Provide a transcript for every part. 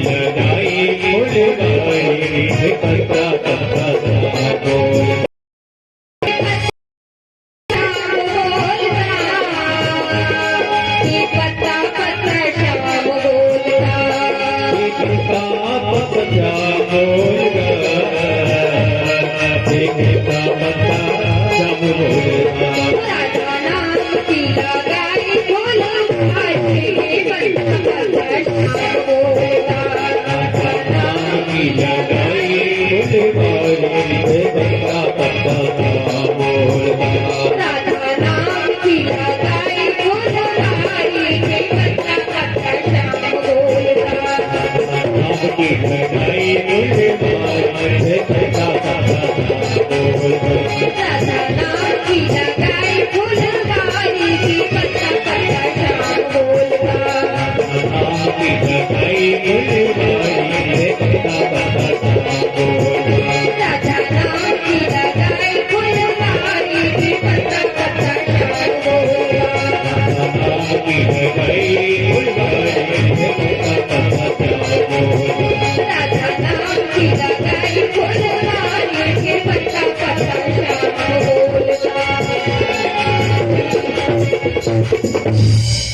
लगाई फुलवारी पत्ता पत्ता बोल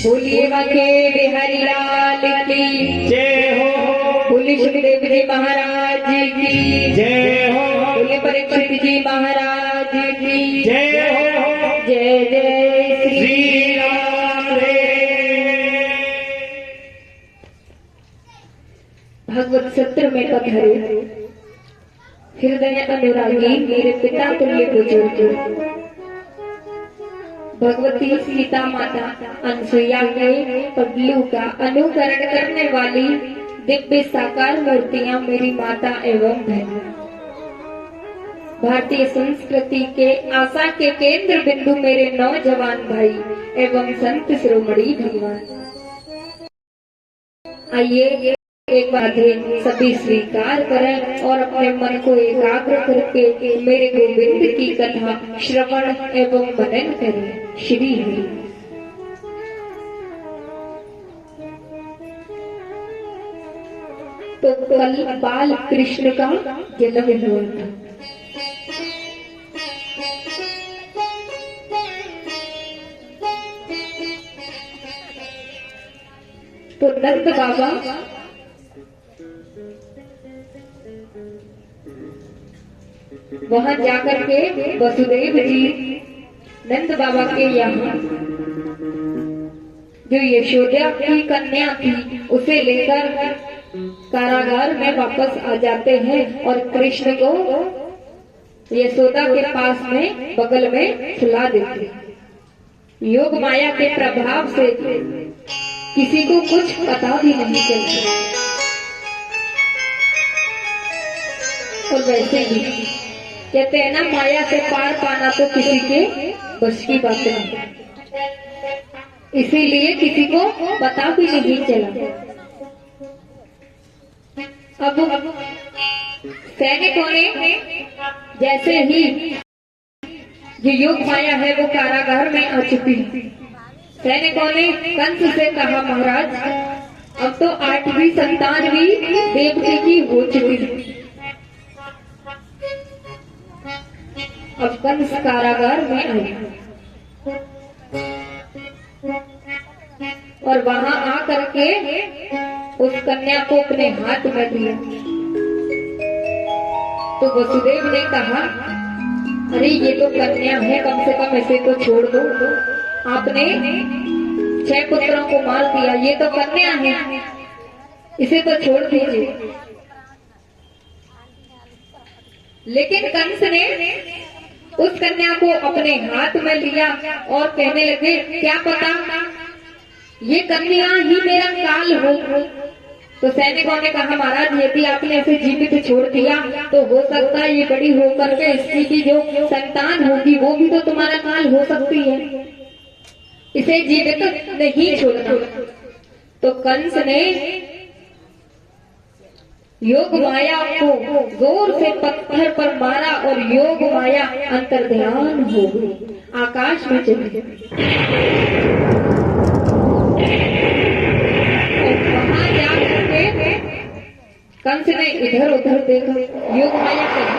बोलिए के बिहारी लाल की जय हो। बोलिए सुखदेव जी महाराज की जय हो। बोलिए परीक्षित जी महाराज की जय हो। जय जय श्री राम रे। भगवत सत्र में पधारे हृदय अनुरागी मेरे पिता तुल्य बुजुर्ग भगवती सीता माता अनसुईया के पगलू का अनुकरण करने वाली दिव्य साकार मूर्तियां मेरी माता एवं बहन भारतीय संस्कृति के आशा के केंद्र बिंदु मेरे नौजवान भाई एवं संत शिरोमणि भगवान, आइए एक बार सभी स्वीकार करें और अपने मन को एकाग्र करके मेरे गोविंद की कथा श्रवण एवं मनन करें। श्री हरि। तो कल बाल कृष्ण का जन्म हुआ था। तो नंद बाबा वहां जाकर के वसुदेव जी नंद बाबा के यहाँ जो यशोदा की कन्या थी उसे लेकर कारागार में वापस आ जाते हैं और कृष्ण को यशोदा के पास में बगल में सुला देते हैं। योग माया के प्रभाव से किसी को कुछ पता भी नहीं चलता और वैसे ही कहते हैं ना, माया से पार पाना तो किसी के बस की बात नहीं, इसीलिए किसी को पता भी नहीं चला। अब सैनिकों ने जैसे ही जो योग माया है वो कारागार में आ चुकी, सैनिकों ने कंस से कहा, महाराज अब तो 8वीं संतान भी देवकी की हो चुकी, अब कंस कारागार में आए और वहां आकर के उस कन्या को अपने हाथ में दिया। तो वसुदेव ने कहा, अरे ये तो कन्या है, कम से कम इसे तो छोड़ दो। आपने 6 पुत्रों को मार दिया, ये तो कन्या है, इसे तो छोड़ दीजिए। लेकिन कंस ने उस कन्या को अपने हाथ में लिया और कहने लगे, क्या पता ये कन्या ही मेरा काल हो। तो सैनिकों ने कहा, महाराज यदि आपने ऐसे जीवित छोड़ दिया तो हो सकता है ये बड़ी होकर के इसकी की जो संतान होगी वो भी तो तुम्हारा काल हो सकती है, इसे जीवित नहीं छोड़ना। तो कंस ने योग माया को जोर से पत्थर पर मारा और योग माया अंतर्ध्यान हो गई, आकाश में चली गई। वहां जाकर के कंस ने इधर उधर देखा, योग माया कही,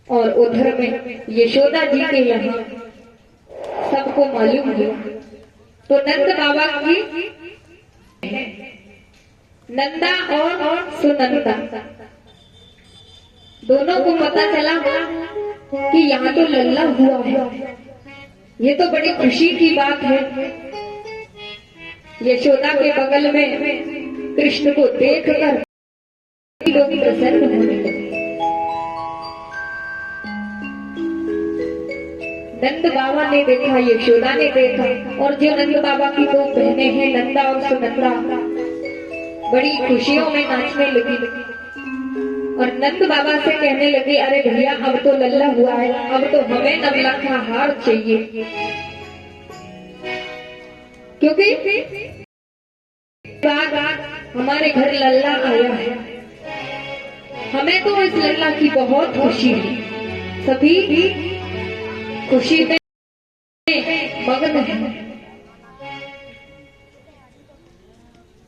और उधर में यशोदा जी के यहाँ सबको मालूम हुआ। तो नंद बाबा की नंदा और सुनंदा दोनों को पता चला कि यहाँ तो लल्ला हुआ है। ये तो बड़ी खुशी की बात है। यशोदा के बगल में कृष्ण को देखकर लोग प्रसन्न होने लगे। नंद बाबा ने देखा, यशोदा ने देखा, और जो नंद बाबा की दो बहनें हैं नंदा और सुनंदा बड़ी खुशियों में नाचने लगी और नंद बाबा से कहने लगी, अरे भैया अब तो लल्ला हुआ है, अब तो हमें नवलखा हार चाहिए, क्योंकि हमारे घर लल्ला आया है। हमें तो इस लल्ला की बहुत खुशी है। सभी खुशी में मग्न है,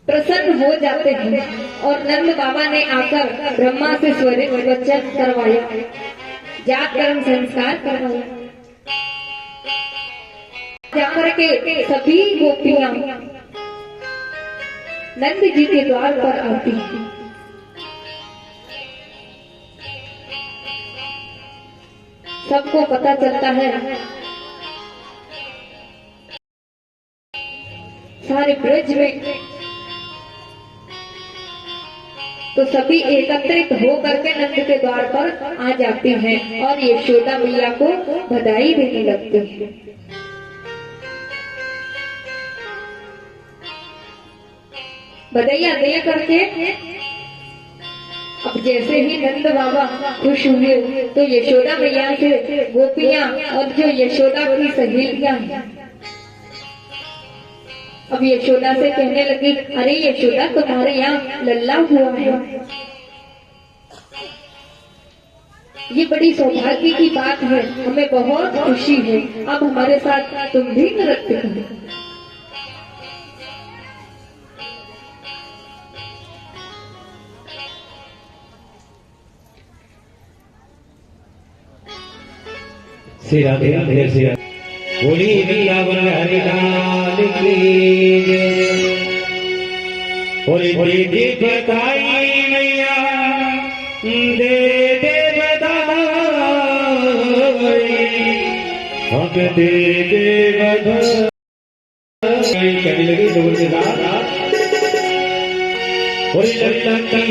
प्रसन्न हो जाते हैं। और नंद बाबा ने आकर ब्रह्मा से स्वरित वचन करवाया, जात कर्म संस्कार करवाया। जाकर के सभी गोपियां नंद जी के द्वार पर आती हैं। सबको पता चलता है, सारे ब्रज में तो सभी एकत्रित होकर के नंद के द्वार पर आ जाते हैं और यशोदा मैया को बधाई देने लगते हैं। बधाइयां दे करके अब जैसे ही नंद बाबा खुश हुए तो यशोदा मैया से गोपियां और जो यशोदा की सहेलियां हैं अब यशोदा से कहने लगी, अरे यशोदा तुम्हारे यहाँ लल्ला हुआ है, ये बड़ी सौभाग्य की बात है, हमें बहुत खुशी है। अब हमारे साथ तुम भी नृत्य करो। श्री राधे राधे श्री बोली वृंदावन हरि लाल की जय। बोली दे बधाई मैया दे बधाई, हम दे बधाई। कभी लगी जोर के साथ बोली लल्ला की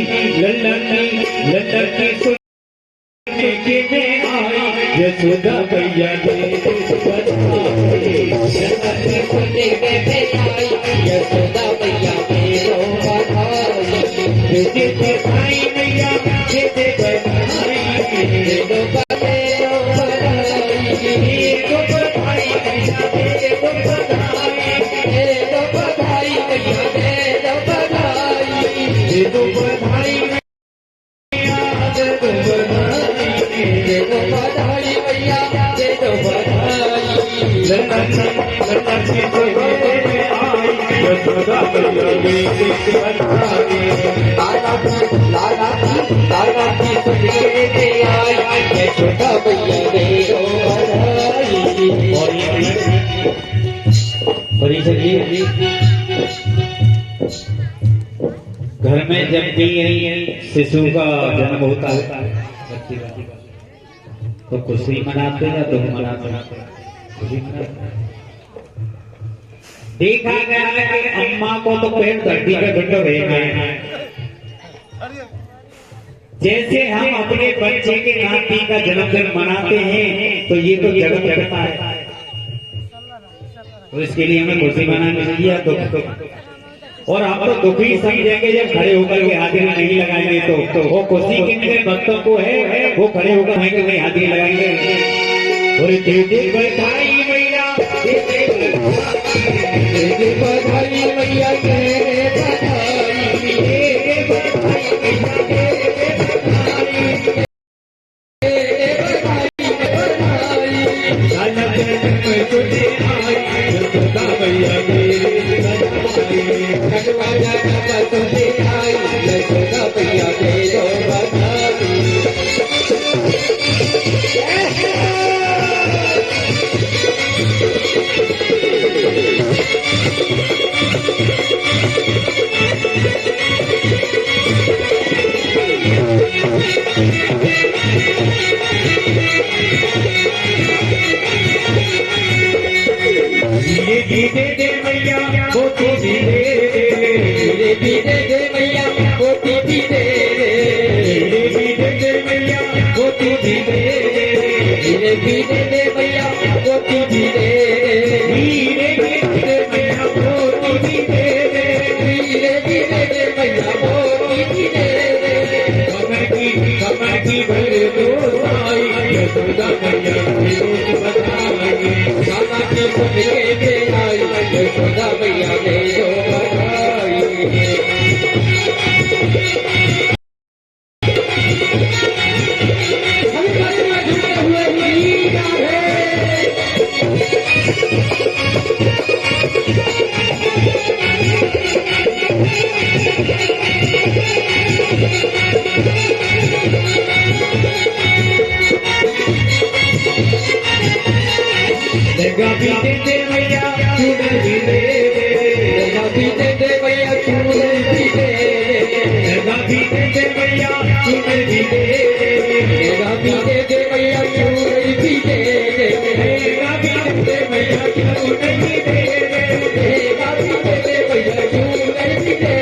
यशोदा मैया दे बधाई, यशोदा मैया दे बधाई मैया दे बधाई, दो बधाई दो बधाई मैया दे दो बधाई, दो बधाई मैया दे दो बधाई, दो बधाई मैया दे दो बधाई, दो बधाई मैया दे दो बधाई। लल्ला की जोड़ी आई यशोदा मैया दे बधाई, लाला की जोड़ी आई यशोदा मैया दे दो बधाई। बड़ी सही घर में जब भी शिशु का जन्म होता है तो खुशी मनाते या दुख मनाते? खुशी मनाते। देखा गया है कि अम्मा को तो पेट धरती पे घुटो रहना है। जैसे हम अपने बच्चे के नाती का जन्मदिन मनाते हैं तो ये तो जगत जगता है, तो इसके लिए हमें खुशी मनानी चाहिए दुख। और हम तो दुख ही समझेंगे जब खड़े होकर के हाजिरी नहीं लगाएंगे तो वो खुशी किन भक्तों को है वो खड़े होकर हमें नहीं हाजिरी लगाएंगे। और बधाई मैया बधाई मैया भैया जन्म तुझे आई यशोदा मैया दे दो बधाई। धीरे धीरे दे मैया मोती धीरे धीरे धीरे दे मैया मोती धीरे धीरे धीरे दे मैया मोती धीरे धीरे धीरे दे मैया मोती धीरे धीरे धीरे दे मैया मोती धीरे धीरे धीरे दे मैया मोती धीरे कमर की भर दो साई यशोदा मैया रोज बताएंगे मामा की सुन के दे आई यशोदा मैया दे दो बधाई। जगह भी दे दे मैया चूड़ भी दे जगह भी दे दे मैया चूड़ भी दे जगह भी दे दे मैया चूड़ भी दे जगह भी दे दे मैया चूड़ भी दे जगह भी दे दे मैया चूड़ भी दे जगह भी दे दे मैया चूड़ भी दे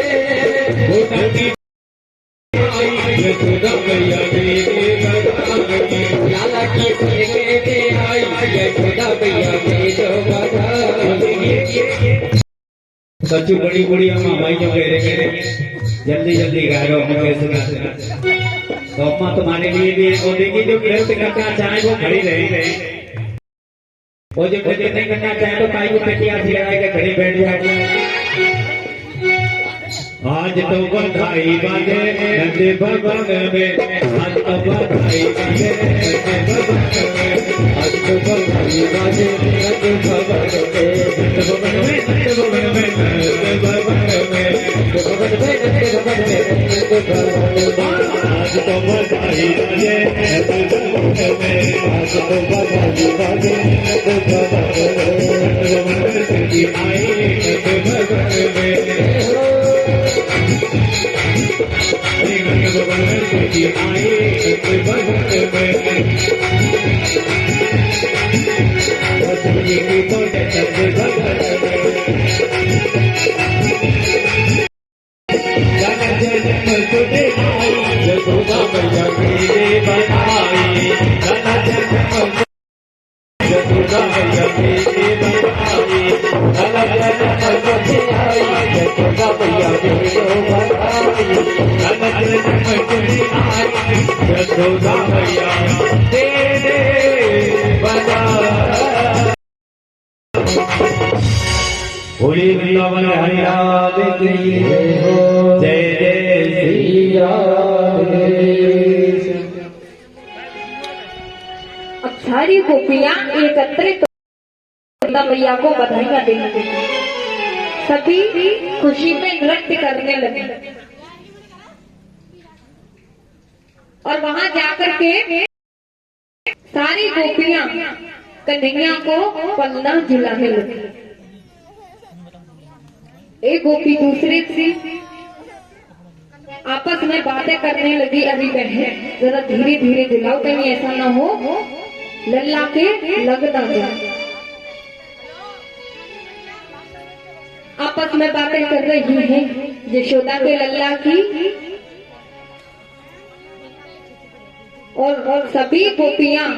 होता की आई यशोदा मैया दे दे बधाई लाला की सुन के दे आई यशोदा मैया दे दो बधाई। सच्चू बड़ी बड़ी अम्मा भाई जो कह रहे हैं जल्दी जल्दी गा रहे हो हम कैसे गाते तो अम्मा तुम्हारे लिए भी वो देखिए जो नृत्य करना चाहे वो खड़ी रहे वो जो नृत्य नहीं करना चाहे तो काई को पेटिया से लगा के खड़ी बैठ जाए। आज तो बधाई बाजे नंदे भवन में आज तो बधाई बाजे नंदे भवन में आज तो बधाई बाजे नंदे भवन में नंदे भवन में नंदे भवन में नंदे भवन में नंदे भवन में नंदे भवन में नंदे भवन में आज तो बधाई बाजे नंदे भवन में आज तो बधाई बाजे नंदे भवन में नंदे भवन में की आई नंदे भवन में की आई नंदे भवन में की तो नंदे भवन में जन्म तुझे आई यशोदा मैया दे बधाई जन्म यशोदा मैया दे बधाई जन्म तुझे आई यशोदा मैया दे दो बधाई। जन्म तुझे आई यशोदा मैया दे बधाई। होली वृंदावन हरि राम की जय जय श्री राम। अब सारी गोपियां एकत्रित मैया को बधाइयां देने लगी। सभी खुशी में नृत्य करने लगे और वहां जाकर के सारी गोपियां कन्हैया को पन्ना झुलाने लगी। एक गोपी दूसरे से आपस में बातें करने लगी। अभी बहन जरा धीरे धीरे झुलाओ, कहीं ऐसा ना हो लल्ला के लग ना जाए। आपस में बातें कर रही हैं यशोदा के लल्ला की और सभी गोपियां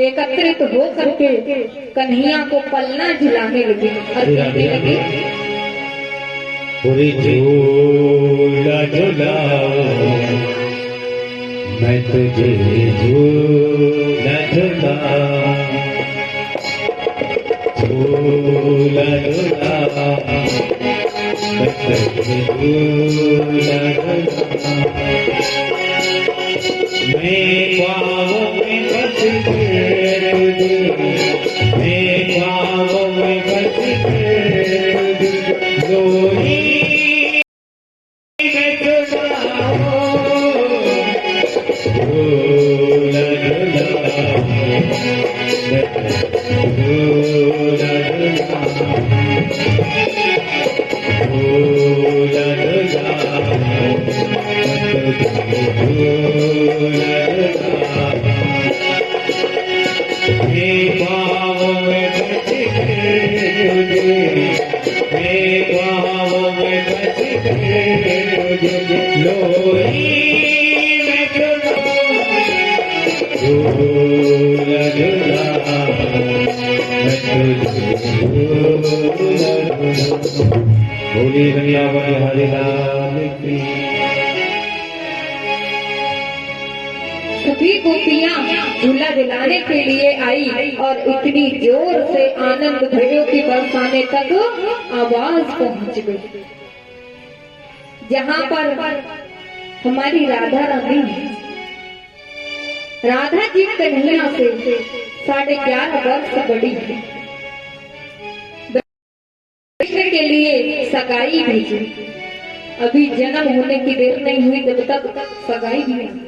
एकत्रित हो करके कन्हैया को पलना झुलाने लगी और कहने लगी पूरी झूला झुलाओ मैं तुझे झूला झुलाऊं झूला झुलाओ मैं तुझे झूला झुलाऊं मैं ख्वाबों में बस मैं ख्वाबों में बस हे पाँव में बच तुझे, हे पाँव में बच तुझे, लोरी में झूला बोली वृंदावन हरि लाल की। सभी गोपियां झूला दिलाने के लिए आई और इतनी जोर से आनंद भैरव की बरसाने तक आवाज पहुंच गई। जहां पर हमारी राधा रानी है, राधा जी कन्हैया से 11.5 वर्ष बड़ी है, कृष्ण के लिए सगाई भेजी। अभी जन्म होने की देर नहीं हुई जब तक सगाई भी नहीं।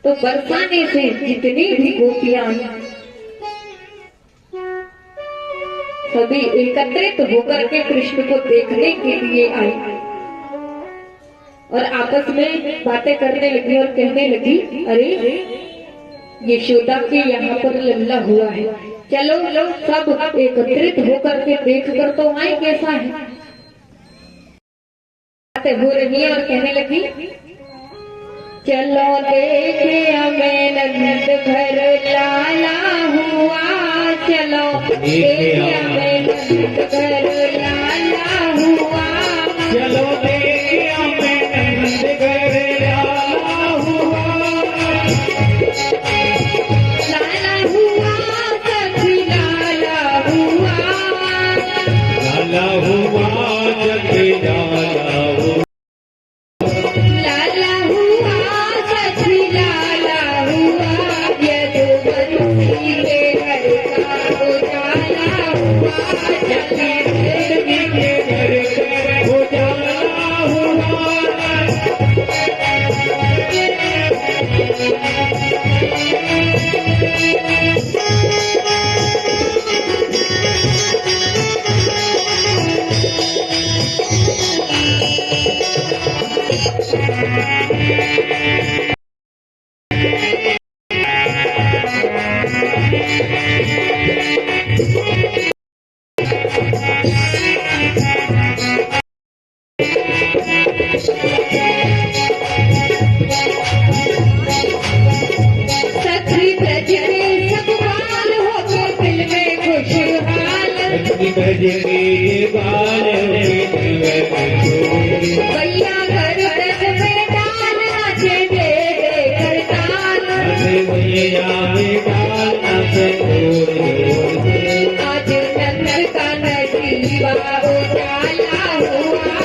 तो बरसाने से जितनी भी गोपियां सभी एकत्रित होकर के कृष्ण को देखने के लिए आई और आपस में बातें करने लगी और कहने लगी, अरे यशोदा के यहाँ पर लल्ला हुआ है, चलो सब एकत्रित होकर के देख कर तो आए कैसा है। बातें हो रही है और कहने लगी, चलो देखे हमें नंद घर लाला हुआ, चलो देखे हमें नंद घर लाला हुआ, चलो देखे हमें नंद घर लाला हुआ, लाला हुआ सखी लाला हुआ, लाला हुआ जग लाला हुआ, लाला हुआ सखी लाला हुआ, यदुवंशी के घर का उजाला हुआ, जगी के घर कर उजाला हुआ, सखी ब्रज में सब बाल हो गए दिल में खुशहाल, ब्रज के बाल भैया घर ब्रज में डाल नाचे दे करताल, आज नंद का नसीबा उजाला हुआ,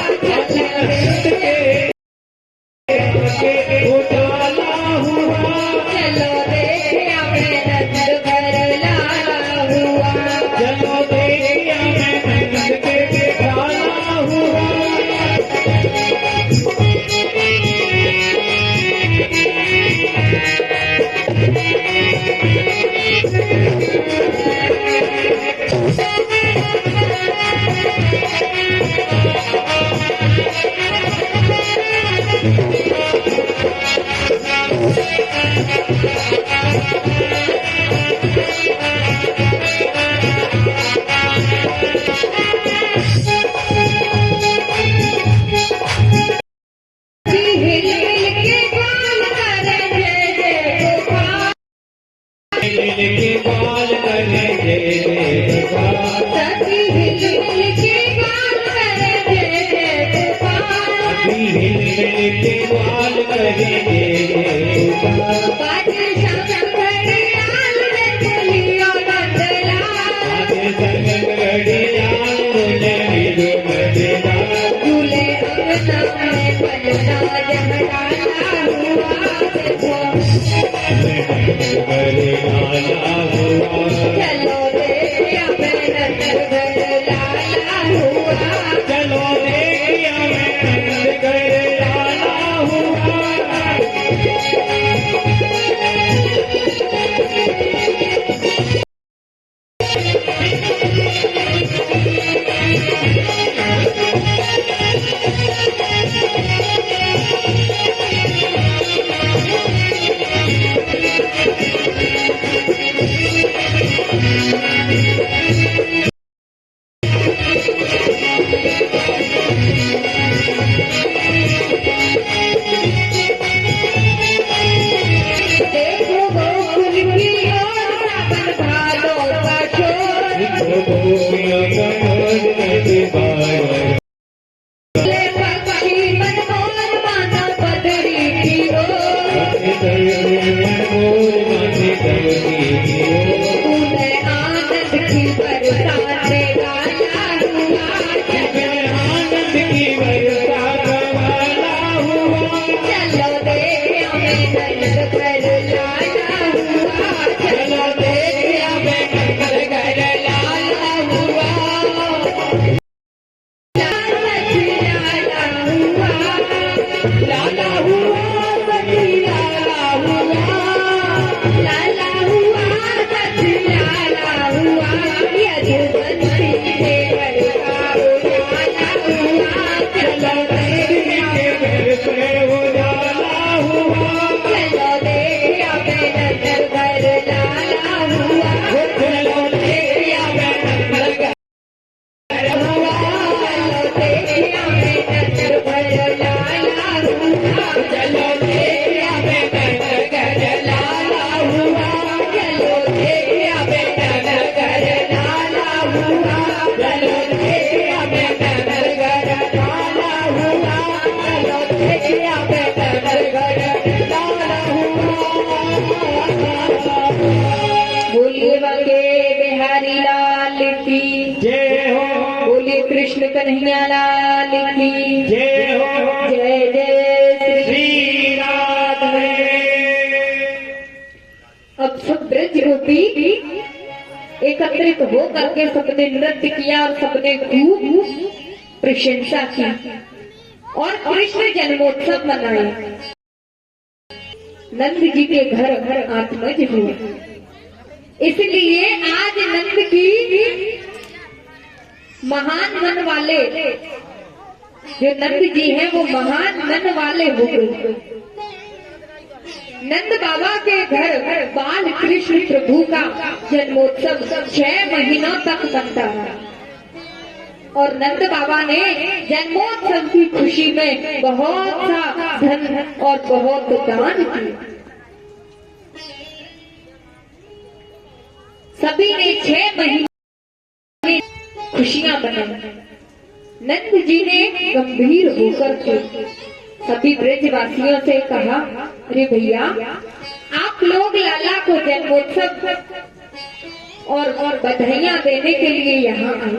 उजाला हुआ, चलो देखे हमें नंद घर लाला हुआ, चलो देखे हमें नंद के लाला हुआ, मत बार ले पक्षी मनमोहन माता पदरी की तूने आनंद की बरसात डाला हुआ आनंद की बरसात वाला हुआ चलो देखिया मैं नंद घर लाला हुआ चलो देखिया मैं नंद घर लाला हुआ लाला हुआ सखी लाला हुआ लाला हुआ सखी लाला हुआ यदुवंशी के घर का उजाला हुआ चलो देखिया चलो देखिया मैं नंद घर लाला हुआ चलो देखिया मैं नंद घर हुआ चलो देखिया मैं नंद घर लाला हुआ चलो देखिया मैं नंद घर लाला हुआ चलो देखिया मैं नंद घर लाला हुआ चलो देखिया मैं नंद घर लाला हुआ चलो देखिया मैं नंद घर लाला हुआ बोलिए बाके बिहारी लाल की जय हो बोलिए कृष्ण कन्हैया लाल की जय हो जय जय श्री श्री राधे। अब सब ब्रज रूपी एकत्रित हो करके सबने नृत्य किया और सबने खूब प्रशंसा की और कृष्ण जन्मोत्सव मनाया। नंद जी के घर आत्मज हुए, इसलिए आज नंद की महान मन वाले जो नंद जी हैं वो महान मन वाले हो गए। नंद बाबा के घर बाल कृष्ण प्रभु का जन्मोत्सव 6 महीनों तक बनता रहा और नंद बाबा ने जन्मोत्सव की खुशी में बहुत सा धन और बहुत दान किया। सभी ने 6 महीने खुशियां मनाई। नंद जी ने गंभीर होकर के सभी ब्रजवासियों से कहा, अरे भैया आप लोग लाला को जन्मोत्सव और बधाइयां देने के लिए यहाँ आए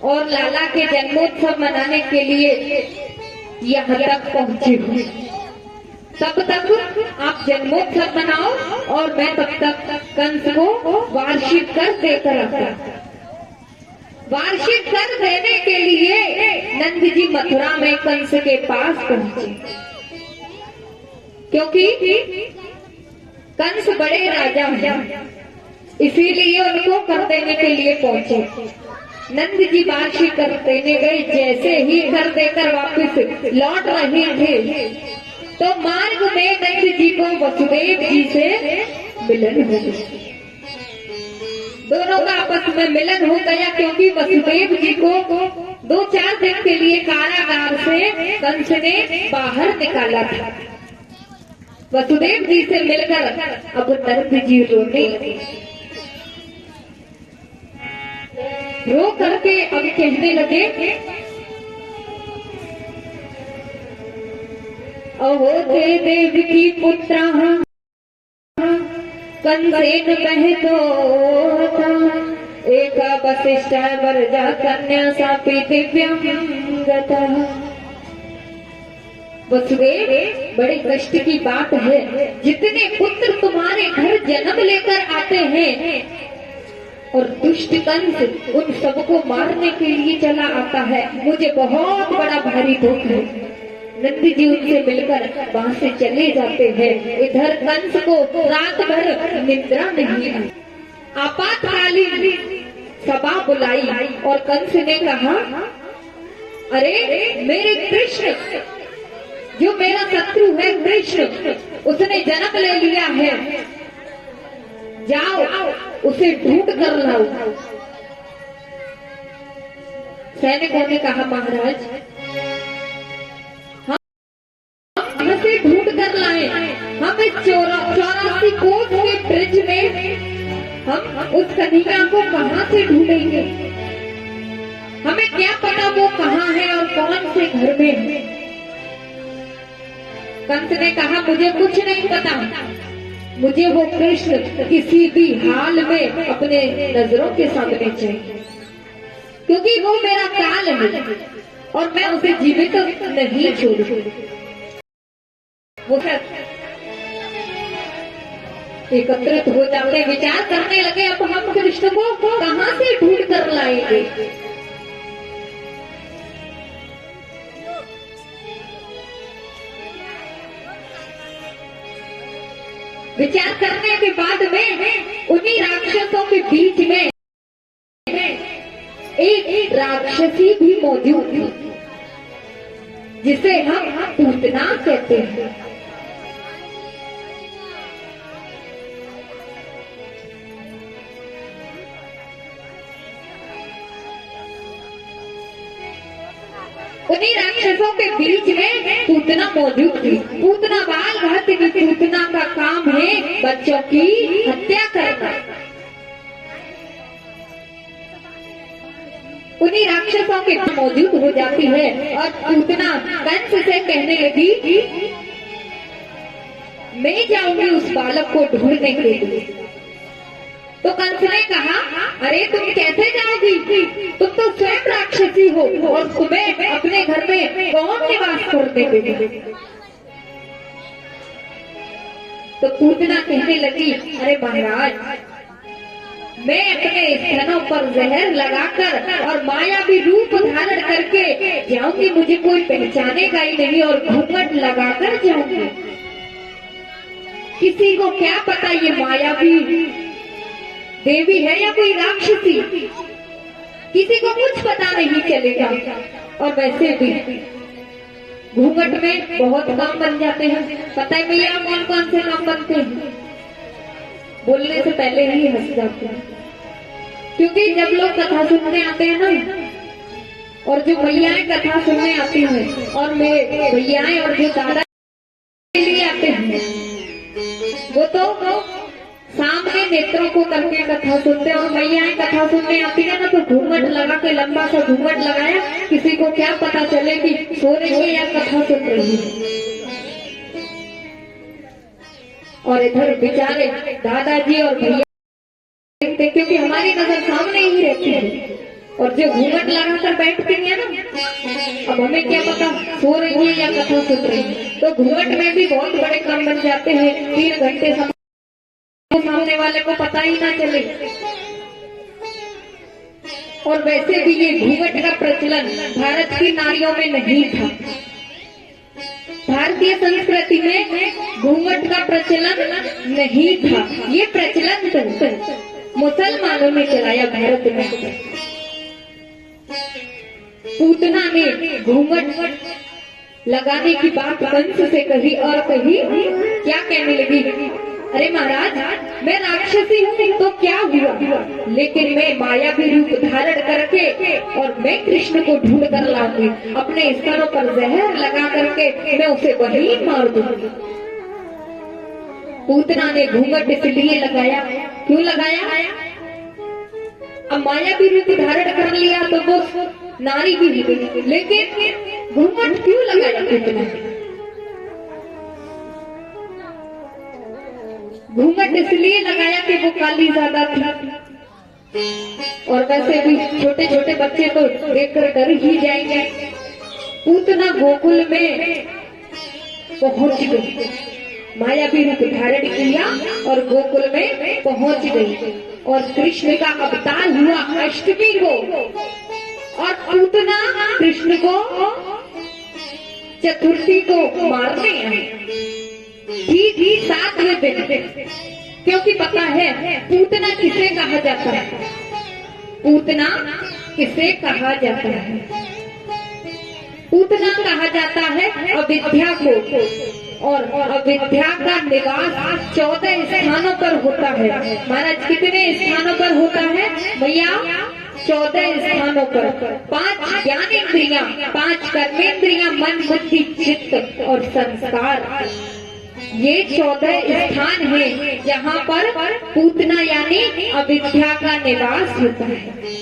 और लाला के जन्मोत्सव मनाने के लिए यहाँ तक पहुँचे हुए। तब तक आप जन्मोत्सव मनाओ और मैं तब तक कंस को वार्षिक कर देकर आता। वार्षिक कर देने के लिए नंद जी मथुरा में कंस के पास पहुंचे, क्योंकि कंस बड़े राजा हैं, इसीलिए उनको कर देने के लिए पहुंचे। नंद जी वार्षिक कर देने गए, जैसे ही कर देकर वापस लौट रहे थे तो मार्ग में नंद जी को वसुदेव जी से मिलन हो गया। दोनों का आपस में मिलन हो गया, क्योंकि वसुदेव जी को 2-4 दिन के लिए कारागार से कंस ने बाहर निकाला था। वसुदेव जी से मिलकर अब नंद जी रोने लगे। रो करके अब कहने लगे, अहो ते देव की पुत्रा कंसेन बहतो था, एक वशिष्ठ वर्जा कन्या सापी दिव्यं गता। वसुदेव, बड़े कष्ट की बात है, जितने पुत्र तुम्हारे घर जन्म लेकर आते हैं और दुष्ट कंस उन सबको मारने के लिए चला आता है, मुझे बहुत बड़ा भारी दुख है। नंद जी उनसे मिलकर वहां से चले जाते हैं। इधर कंस को रात भर निद्रा नहीं आई। आपातकालीन सभा बुलाई और कंस ने कहा, अरे मेरे कृष्ण, जो मेरा शत्रु है कृष्ण, उसने जन्म ले लिया है, जाओ उसे ढूंढ कर लाओ। सैनिकों ने कहा, महाराज हम से ढूंढ कर लाए, हम इस 84 कोस के ब्रिज में हम उस कन्हैया को कहां से ढूंढेंगे? हम क्या पता वो कहाँ है और कौन से घर में है। कंस ने कहा मुझे कुछ नहीं पता, मुझे वो कृष्ण किसी भी हाल में अपने नजरों के सामने चाहिए, क्योंकि वो मेरा काल है और मैं उसे जीवित नहीं छोड़ूं। वो एकत्रित हो जाते, विचार करने लगे अब हम कृष्ण को कहां से ढूंढ कर लाएंगे। विचार करने के बाद में उन्हीं राक्षसों के बीच में एक राक्षसी भी मौजूद थी, जिसे हम पूतना कहते हैं। उन्हीं राक्षसों के बीच में पूतना मौजूद थी। पूतना बाल घातिनी, पूतना का काम है बच्चों की हत्या करना। उन्हीं राक्षसों के मौजूद हो जाती है और पूतना कंस से कहने लगी मैं जाऊंगी उस बालक को ढूंढने के लिए। तो कंस ने कहा अरे तुम कैसे जाओगी, तुम तो स्वयं राक्षसी हो और तुम्हें अपने घर में कौन निवास करने देगी। तो पूतना कहने लगी अरे महाराज, मैं अपने स्तनों पर जहर लगाकर और मायावी रूप धारण करके जाऊंगी, मुझे कोई पहचानेगा ही नहीं और घूंघट लगाकर जाऊंगी। किसी को क्या पता ये मायावी देवी है या कोई राक्षसी, किसी को कुछ पता नहीं चलेगा। और वैसे भी घूंघट में बहुत काम बन जाते हैं। पता है भैया कौन कौन से काम बनते हैं? बोलने से पहले ही हंस जाते हैं, क्योंकि जब लोग कथा सुनने आते हैं ना, और जो भैयाएं कथा सुनने आती हैं और मैं भैयाएं और जो दादा के लिए आते हैं, वो तो सामने नेत्रों को करके कथा सुनते हैं। और मैयाएं कथा सुनने आती है ना तो घूंघट लगा के, लंबा सा घूंघट लगाया, किसी को क्या पता चले कि सो रही है या कथा सुन रही है। और इधर बेचारे दादाजी और भैया देखते, क्योंकि हमारी नजर सामने ही रहती है। और जो घूंघट लगाकर बैठती है ना, अब हमें क्या पता सो रही है या कथा सुन रही है। तो घूंघट में भी बहुत बड़े काम बन जाते हैं। 3 घंटे सामने वाले को पता ही ना चले। और वैसे भी ये घूंघट का प्रचलन भारत की नारियों में नहीं था। भारतीय संस्कृति में घूंघट का प्रचलन नहीं था। ये प्रचलन मुसलमानों ने चलाया भारत में। पूतना ने घूंघट लगाने की बात कंस से कही और कही, क्या कहने लगी अरे महाराज, मैं राक्षसी हूँ तो क्या हुआ, लेकिन मैं मायावी रूप धारण करके और मैं कृष्ण को ढूंढ कर लाऊंगी। अपने स्तनों पर जहर लगा करके मैं उसे वहीं मार दूंगी। पूतना ने घूंघट इसलिए लगाया, क्यों लगाया? अब मायावी रूप धारण कर लिया तो वो नारी भी हो गई, लेकिन घूंघट क्यों लगाया पूतना? घूंघट इसलिए लगाया कि वो काली ज्यादा थी। और वैसे भी छोटे छोटे बच्चे तो देखकर डर ही जाएंगे। पूतना गोकुल में पहुंच गई, मायावी रूप धारण किया और गोकुल में पहुंच गई। और कृष्ण का अवतार हुआ अष्टमी को, और पूतना कृष्ण को चतुर्थी को मारने आई। ठीक 7वें दिन, क्योंकि पता है पूतना किसे कहा जाता है? पूतना किसे कहा जाता है? पूतना कहा जाता है अविद्या को। और अविद्या का निवास 14 स्थानों पर होता है। महाराज कितने स्थानों पर होता है भैया? 14 स्थानों पर। 5 ज्ञानेंद्रियां, 5 कर्मेंद्रियां, मन, बुद्धि, चित्त और संस्कार, ये 14 स्थान है जहाँ पर पूतना यानी अविद्या का निवास होता है।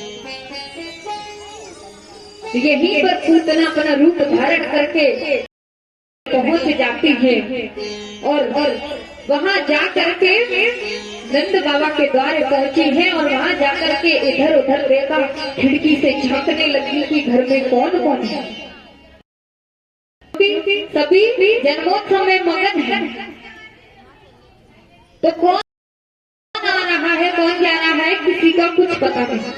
यहीं पर पूतना अपना रूप धारण करके पहुंच जाती है और वहां जा करके नंद बाबा के द्वार पहुंची है और वहां जाकर के इधर उधर देखा, खिड़की से झांकने लगी कि घर में कौन कौन है। सभी जन्मोत्सव में मगन है, तो कौन आ रहा है कौन जा रहा है किसी का कुछ पता नहीं।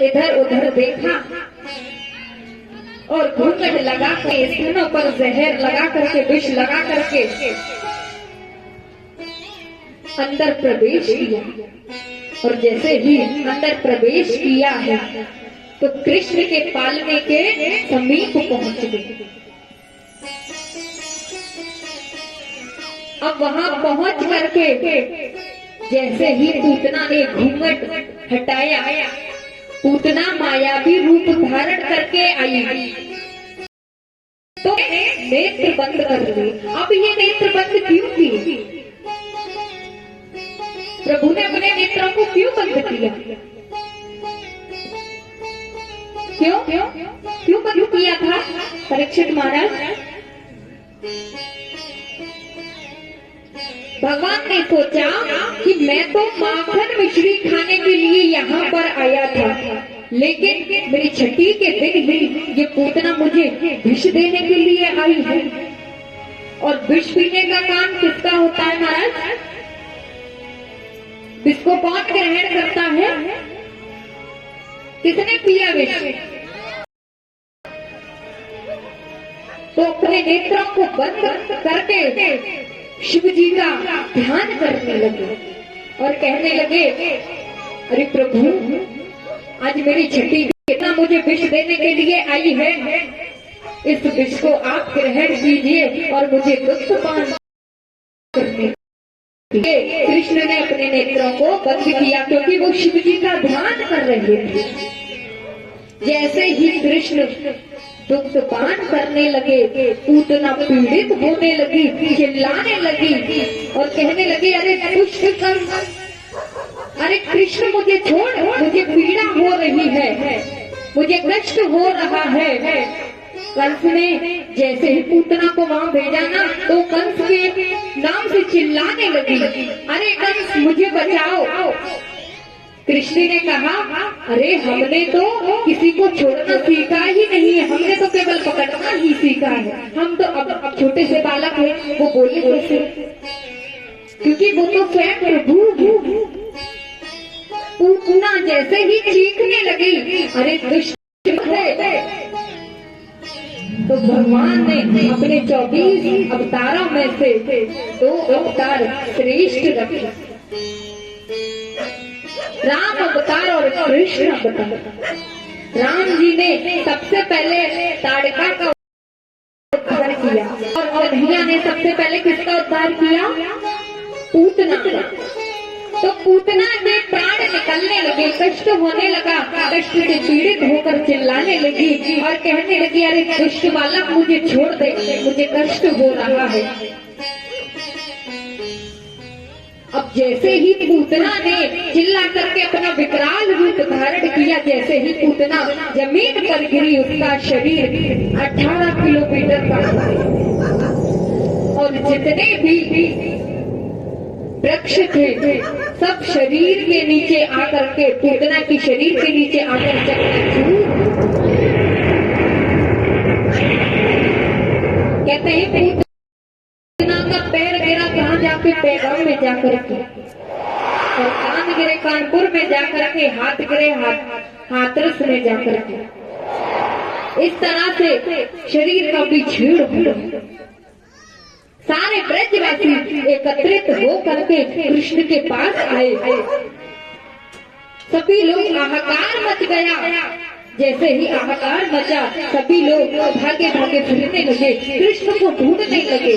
इधर उधर देखा और घूंघट लगा के स्तनों पर जहर लगा करके विष लगा करके अंदर प्रवेश किया। और जैसे ही अंदर प्रवेश किया है तो कृष्ण के पालने के समीप पहुंच गए। अब वहां पहुंच करके जैसे ही पूतना ने घूंघट हटाया, पूतना मायावी रूप धारण करके आई तो नेत्र बंद कर लिए। अब ये नेत्र बंद क्यों किए? प्रभु ने अपने नेत्रों को क्यों बंद किया? क्यों क्यों क्यों बंद किया था परीक्षित महाराज? भगवान ने सोचा कि मैं तो माखन मिश्री खाने के लिए यहाँ पर आया था, लेकिन मेरी छठी के दिन ही ये पूतना मुझे विष देने के लिए आई है। और विष पीने का काम किसका होता है महाराज? विष को कौन ग्रहण करता है? किसने पिया विष? तो अपने नेत्रों को बंद करके शिव जी का ध्यान करने लगे और कहने लगे, अरे प्रभु, आज मेरी छठी कितना मुझे विष देने के लिए आई है, इस विष को आप ग्रहण कीजिए और मुझे दुख पान करने। कृष्ण ने अपने नेत्रों को बंद किया क्योंकि वो शिव जी का ध्यान कर रहे थे। जैसे ही कृष्ण दुग्ध पान करने लगे, पूतना पीड़ित होने लगी, चिल्लाने लगी और कहने लगी, अरे दुष्ट कर्म, अरे कृष्ण मुझे छोड़, मुझे पीड़ा हो रही है, मुझे कष्ट हो रहा है। कंस ने जैसे ही पूतना को वहां भेजा ना, तो कंस के नाम से चिल्लाने लगी, अरे कंस मुझे बचाओ। कृष्ण ने कहा, अरे हमने तो किसी को छोड़ना सीखा ही नहीं है, हमने तो केवल पकड़ना ही सीखा है। हम तो अब छोटे से बालक हैं, वो बोले कैसे? क्योंकि वो तो स्वयं प्रभु। पूतना जैसे ही चीखने लगी, अरे दुष्ट है, तो भगवान ने अपने 24 अवतारों में से 2 अवतार श्रेष्ठ रखे, राम अवतार और कृष्ण अवतार। राम जी ने सबसे पहले ताड़का का उद्धार किया और कन्हैया ने सबसे पहले किसका उद्धार किया? पूतना का। तो पूतना के प्राण निकलने लगे, कष्ट होने लगा, कष्ट से पीड़ित होकर चिल्लाने लगी और कहने लगी, अरे दुष्ट बालक मुझे छोड़ दे, मुझे कष्ट हो रहा है। अब जैसे ही पूतना ने चिल्ला करके अपना विकराल रूप धारण किया, जैसे ही पूतना जमीन पर गिरी, उसका शरीर 18 किलोमीटर का और जितने भी वृक्ष थे सब शरीर के नीचे आकर के, पूतना की शरीर के नीचे आकर कहते हैं पूतना का पैर गिरा कहाँ जाके? पैगाम में जाकर के, और कान गिरे कानपुर में जाकर के, हाथ गिरे हाथरस में जाकर के। इस तरह से शरीर का विछेद हुआ। सारे ब्रजवासी एकत्रित होकर के कृष्ण के पास आए। सभी लोग हाहाकार मच गया। जैसे ही हाहाकार मचा, सभी लोग भागे भागे फिरने लगे, कृष्ण को ढूंढने लगे।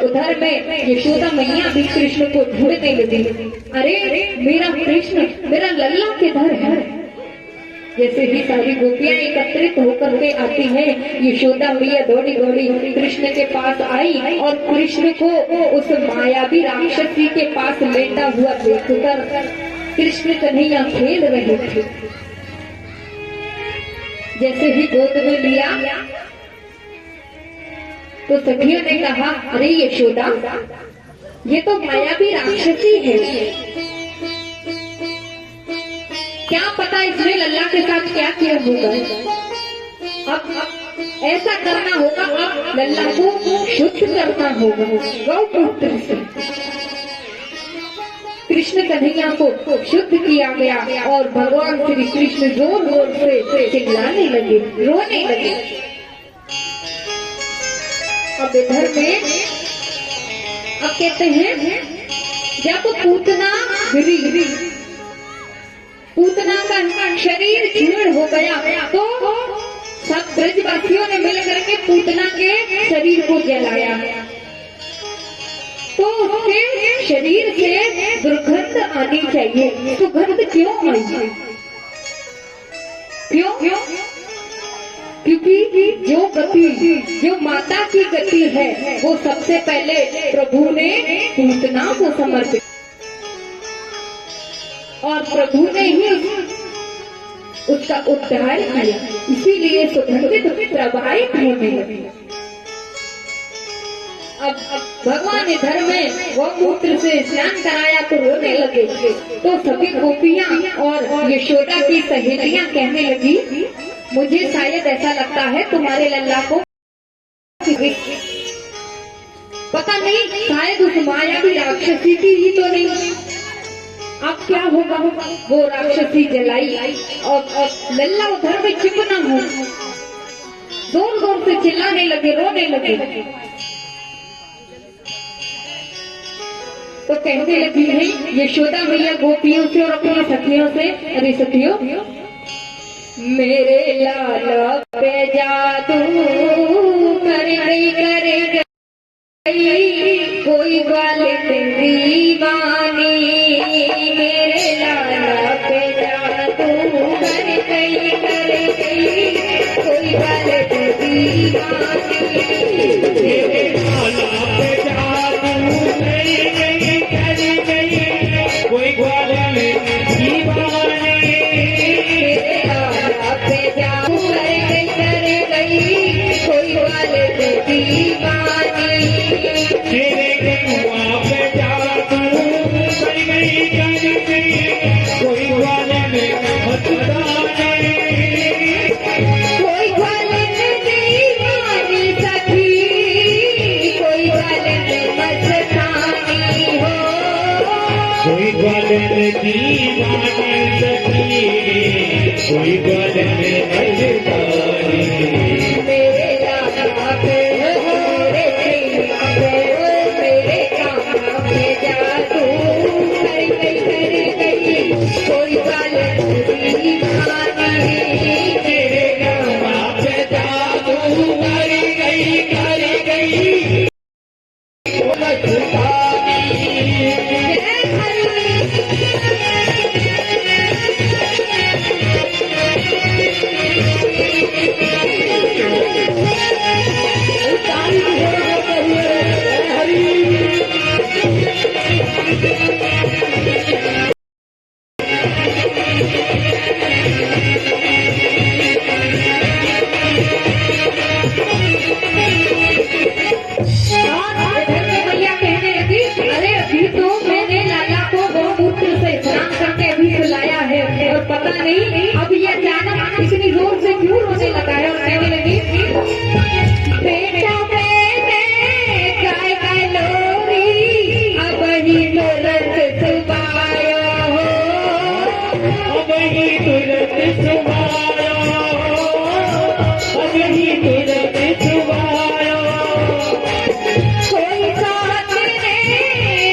उधर में यशोदा मैया भी कृष्ण को ढूंढने लगी। अरे मेरा कृष्ण, मेरा लल्ला किधर है? जैसे ही सारी गोपियां एकत्रित होकर के आती हैं, यशोदा मैया दौड़ी दौड़ी कृष्ण के पास आई और कृष्ण को उस मायावी राक्षसी के पास लेटा हुआ देखकर कृष्ण कन्हैया खेल रहे थे। जैसे ही गोद में लिया तो सखियों ने कहा, अरे यशोदा, ये तो मायावी राक्षसी है, क्या पता इसने लल्ला के साथ क्या किया होगा। अब ऐसा करना होगा, अब लल्ला को शुद्ध करना होगा गौमूत्र से। कृष्ण कन्हैया को शुद्ध किया गया और भगवान श्री कृष्ण जोर जोर से चिल्लाने लगे, रोने लगे। अब इधर में अब कहते हैं, जब पूतना गिरी, पूतना का शरीर जीर्ण हो गया तो सब ब्रजवासियों ने मिलकर के पूतना के शरीर को जलाया। तो उसके शरीर से दुर्गंध आनी चाहिए, तो गंध क्यों आई? क्यों? क्योंकि जो गति, जो माता की गति है, वो सबसे पहले प्रभु ने पूतना को समर्पित, और प्रभु ने ही उसका उद्धार किया, इसीलिए सुगंधित प्रवाहित होने लगी। अब भगवान ने धर्म में गौमूत्र से स्नान कराया तो रोने लगे। तो सभी गोपियां और यशोदा की सहेलियां कहने लगी, मुझे शायद ऐसा लगता है तुम्हारे लल्ला को पता नहीं, शायद उस मायावी राक्षसी की ही तो नहीं। अब क्या होगा, वो राक्षसी जलाई और लल्ला उधर में चुप न हो, जोर जोर से चिल्लाने लगे, रोने लगे। तो कहने लगी है यशोदा मैया गोपियों से और अपनी सखियों से, अरे सखियों, मेरे लाला पे जादू कर गई, कोई ग्वाल दीवानी, मेरे लाला पे जादू कर गई, कोई ग्वाल दीवानी, मेरे लाला पे जादू कर गई, कोई ग्वाल दीवानी, मेरे लाला पे जादू कर गई, कोई ग्वाल दीवानी, मेरे गौआ पे जादू कर गई, कोई ग्वाल मस्तानी, कोई ग्वाल दीवानी सखी, कोई ग्वाल मस्तानी हो, कोई ग्वाल दीवानी सखी, कोई ग्वाल मस्तानी, मेरे लाला पे, मेरे सैया पे, मेरे कान्हा पे जादू कर गई, कोई ग्वाल दीवानी, मेरे गौआ पे जादू कर गई, मस्तानी, जय हरि। भैया कहने लगी, अरे अभी तो मैंने लाला को गौमूत्र से स्नान करके अभी सुलाया है, और पता नहीं अब ये अचानक इतनी जोर से क्यों रोने लगा है। और कहने लगी, बेटा मैंने गाय का लोरी अब ही तुरंत सुबायो हो, अब ही तुरंत सुबायो, अब ही तुरंत सुबायो, कोई साथ ने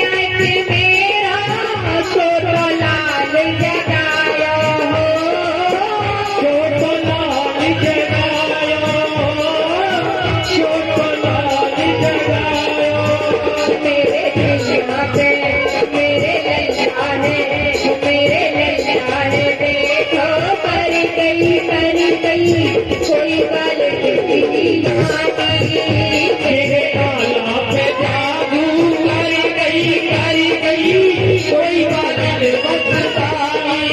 आज मेरा छोटो लाल जगायो हो, छोटो लाल जगायो, छोटो लाल जगायो, मेरे लल्ला पे, मेरे लल्ला है, मेरे लल्ला है, देखो कर गई, कोई बाल की दीवानी, मेरे लाला पे जादू कर गई, कोई बादल मस्तानी,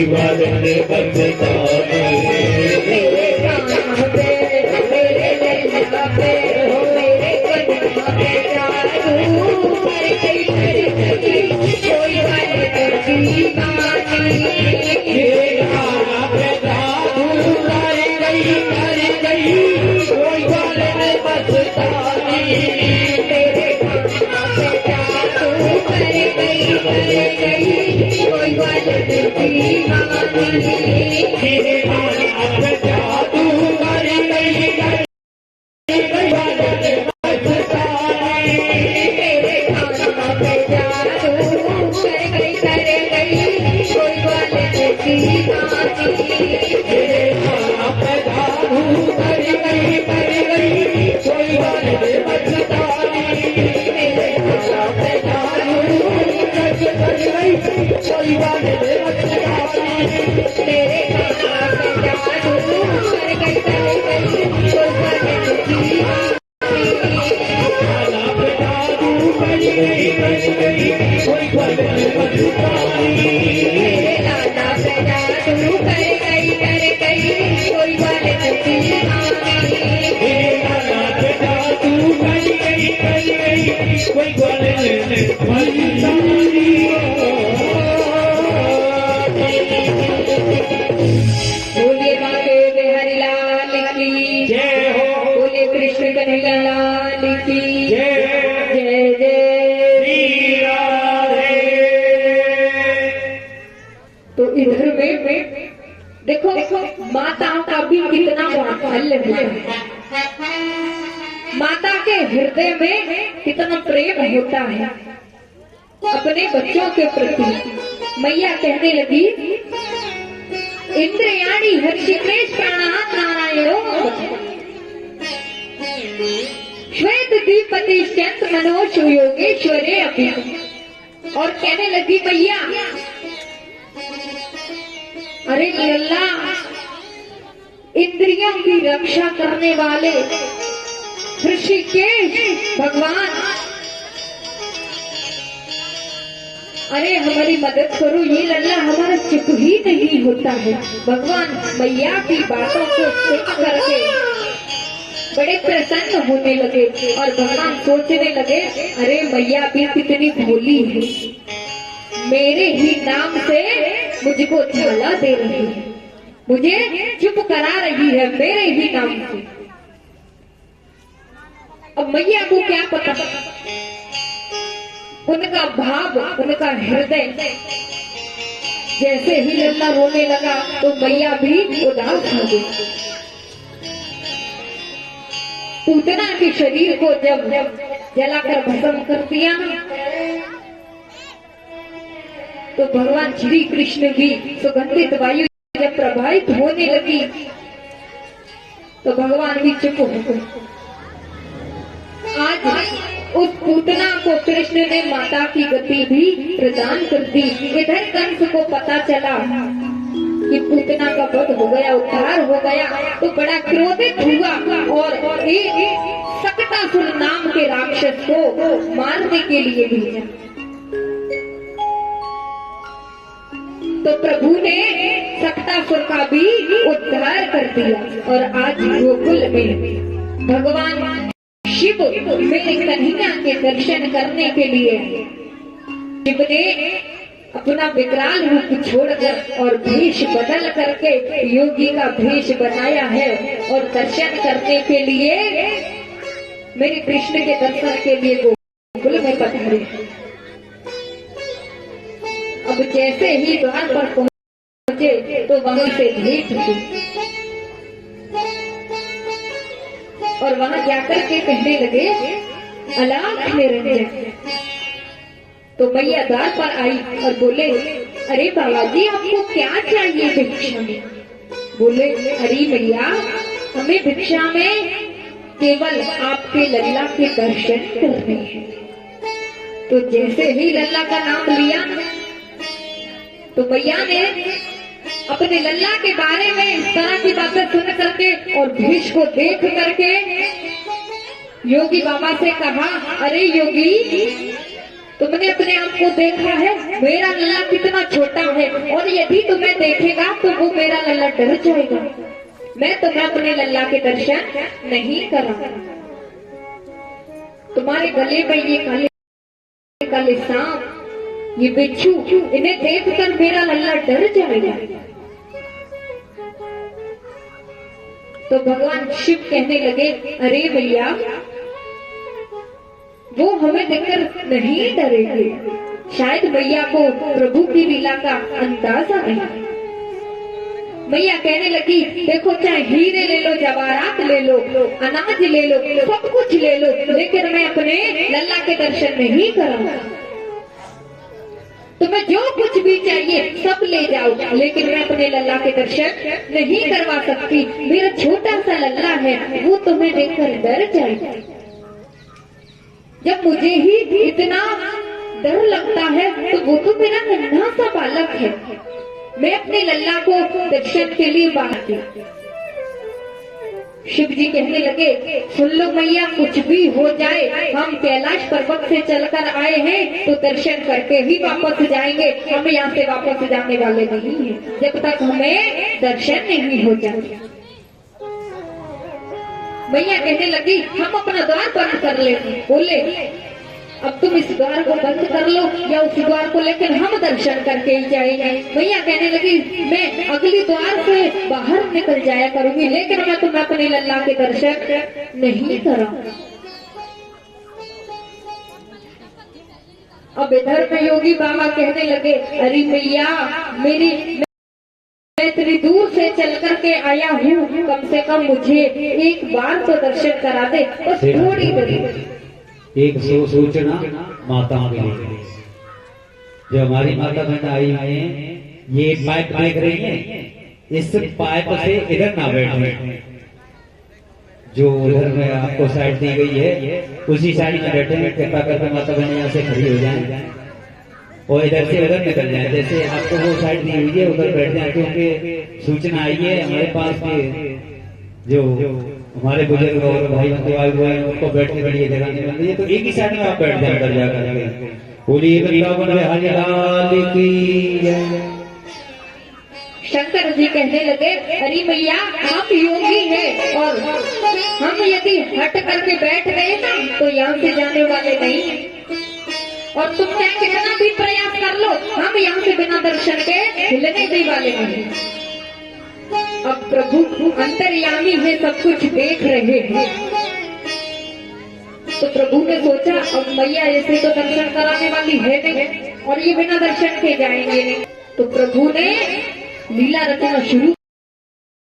कोई बात न बचतानी मेरे कान्हा पे मेरे लल्ला पे मेरे कन्हा पे जादू कर गई कोई बात करती मानी मेरे कान्हा पे जादू कर गई कोई बात न बचतानी मेरे कान्हा पे जादू कर गई कोई बात करती मानी मेरे कान्हा पे जादू कर गई कोई बात न बचतानी मेरे कान्हा पे जादू कर गई कोई बात करती मानी मेरे कान्हा पे जादू कर गई कोई बात न बचतानी मेरे कान्हा पे जादू कर गई कोई बात न बचतानी तेरे कान्हा पे जादू कर गई कोई बात करती कान्हा पे जादू कर गई कोई बात न बचतानी मेरे लाला पे जादू कर गई कोई बात करती मेरे कान्हा पे जादू कर गई कोई बात न बचतानी बोलिए बाके बिहारी लाल की जय हो बोले कृष्ण कन्हैया लाल की जय जय जय। श्री राधे। तो इधर में देखो माताओं का भी कितना वात्सल्य होता है, माता के हृदय में कितना प्रेम होता है अपने बच्चों के प्रति। मैया कहने लगी इंद्रियाणि हर्षिकेश प्राणात् नारायणो श्वेत दीपतिश्चंत मनोज योगेश्वरे अपि। और कहने लगी मैया अरे लल्ला इंद्रियों की रक्षा करने वाले ऋषिकेश भगवान अरे हमारी मदद करो, ये लल्ला हमारा चुप ही नहीं होता है। भगवान मैया की बातों को सुन करके बड़े प्रसन्न होने लगे और भगवान सोचने लगे अरे मैया भी कितनी भोली है, मेरे ही नाम से मुझको झाला दे रही है, मुझे चुप करा रही है मेरे ही नाम से। अब मैया को क्या पता, उनका भाव उनका हृदय जैसे ही लल्ला रोने लगा तो मैया भी उदास हो गई। पूतना के शरीर को जब जलाकर भस्म कर दिया तो भगवान श्री कृष्ण की सुगंधित वायु जब प्रभावित होने लगी तो भगवान भी चुप हो गए। आज उस पूतना को कृष्ण ने माता की गति भी प्रदान कर दी। इधर कंस को पता चला कि पूतना का वध हो गया, उद्धार हो गया, तो बड़ा क्रोधित हुआ और एक सकटासुर नाम के राक्षस को मारने के लिए भेजा। तो प्रभु ने सकटासुर का भी उद्धार कर दिया और आज गोकुल में भगवान शिव मेरे कन्हैया के दर्शन करने के लिए शिव ने अपना विकराल रूप छोड़कर और भेष बदल करके योगी का भेष बनाया है और दर्शन करने के लिए मेरे कृष्ण के दर्शन के लिए गोकुल में पधारे। अब जैसे ही द्वार पर पहुंचे तो वहां से भेंट हुई और वहां जाकर के कहने लगे अलाप निरंजन। तो मैया द्वार पर आई और बोले अरे बाबा जी आपको क्या चाहिए भिक्षा में? बोले अरे मैया हमें भिक्षा में केवल आपके लल्ला के दर्शन करने हैं। तो जैसे ही लल्ला का नाम लिया तो मैया ने अपने लल्ला के बारे में इस तरह की बातें सुन करके और भीष को देख करके योगी बाबा से कहा अरे योगी तुमने अपने आप को देखा है? मेरा लल्ला कितना छोटा है और यदि तुम्हें देखेगा तो वो मेरा लल्ला डर जाएगा। मैं तुम्हें अपने लल्ला के दर्शन नहीं करा। तुम्हारे गले में ये काले काले सांप, ये बिच्छू, इन्हें देखकर मेरा लल्ला डर जाएगा। तो भगवान शिव कहने लगे, अरे भैया वो हमें देखकर नहीं डरेंगे, शायद मैया को प्रभु की लीला का अंदाजा नहीं। मैया कहने लगी, देखो चाहे हीरे ले लो, जवाहरात ले लो, अनाज ले लो, सब कुछ ले लो, लेकिन मैं अपने लल्ला के दर्शन नहीं करूंगा। तुम्हें जो कुछ भी चाहिए सब ले जाओ, लेकिन मैं अपने लल्ला के दर्शन नहीं करवा सकती। मेरा छोटा सा लल्ला है, वो तुम्हें देखकर डर जाएगा। जब मुझे ही इतना डर लगता है तो वो तो मेरा नन्हा सा बालक है। मैं अपने लल्ला को दर्शन के लिए बांधती। शिव जी कहने लगे, सुन लो मैया, कुछ भी हो जाए, हम कैलाश पर्वत से चलकर आए हैं तो दर्शन करके ही वापस जाएंगे। हम यहाँ से वापस जाने वाले नहीं हैं जब तक हमें दर्शन नहीं हो जाए। मैया कहने लगी, हम अपना द्वार बंद कर लेंगे। बोले, अब तुम इस द्वार को बंद कर लो या उस द्वार को, लेकिन हम दर्शन करके ही जाएंगे। मैया कहने लगी, मैं अगली द्वार से बाहर निकल जाया करूंगी, लेकिन मैं तुम्हें अपने लल्ला के दर्शन नहीं करूंगा। अब इधर में योगी बाबा कहने लगे, अरे मैया मैं इतनी दूर से चल करके आया हूँ, कम से कम मुझे एक बार तो दर्शन करा दे, बस थोड़ी देर। एक सूचना माताओं के लिए, जो हमारी माता बहन आई हैं, ये पाइप देख रही हैं, इस पाइप से इधर ना बैठे, जो उधर में आपको साइड दी गई है उसी साइड में बैठे। कृपा करके माता बहन यहाँ से खड़ी हो जाए और इधर से उधर निकल जाए। जैसे आपको वो साइड दी हुई है उधर बैठ जाए, क्योंकि सूचना आई है हमारे पास के जो हमारे बुजुर्ग और भाई बंधु आए हुए हैं, उनको बैठने के लिए जगह नहीं मिल रही है, तो एक ही साइड में आप बैठ जाए अंदर जाकर। पूरी हरिलाल की जय। शंकर जी कहने लगे, अरे मैया आप योगी हैं और हम यदि हट करके बैठ गए ना तो यहाँ से जाने वाले नहीं हैं, और तुम चाहे कितना भी प्रयास कर लो, हम यहाँ से बिना दर्शन के हिलने भी वाले नहीं। अब प्रभु अंतर्यामी है, सब कुछ देख रहे हैं। तो प्रभु ने सोचा, अब मैया ऐसे तो दर्शन कराने वाली है नहीं और ये बिना दर्शन के जाएंगे नहीं। तो प्रभु ने लीला रचना शुरू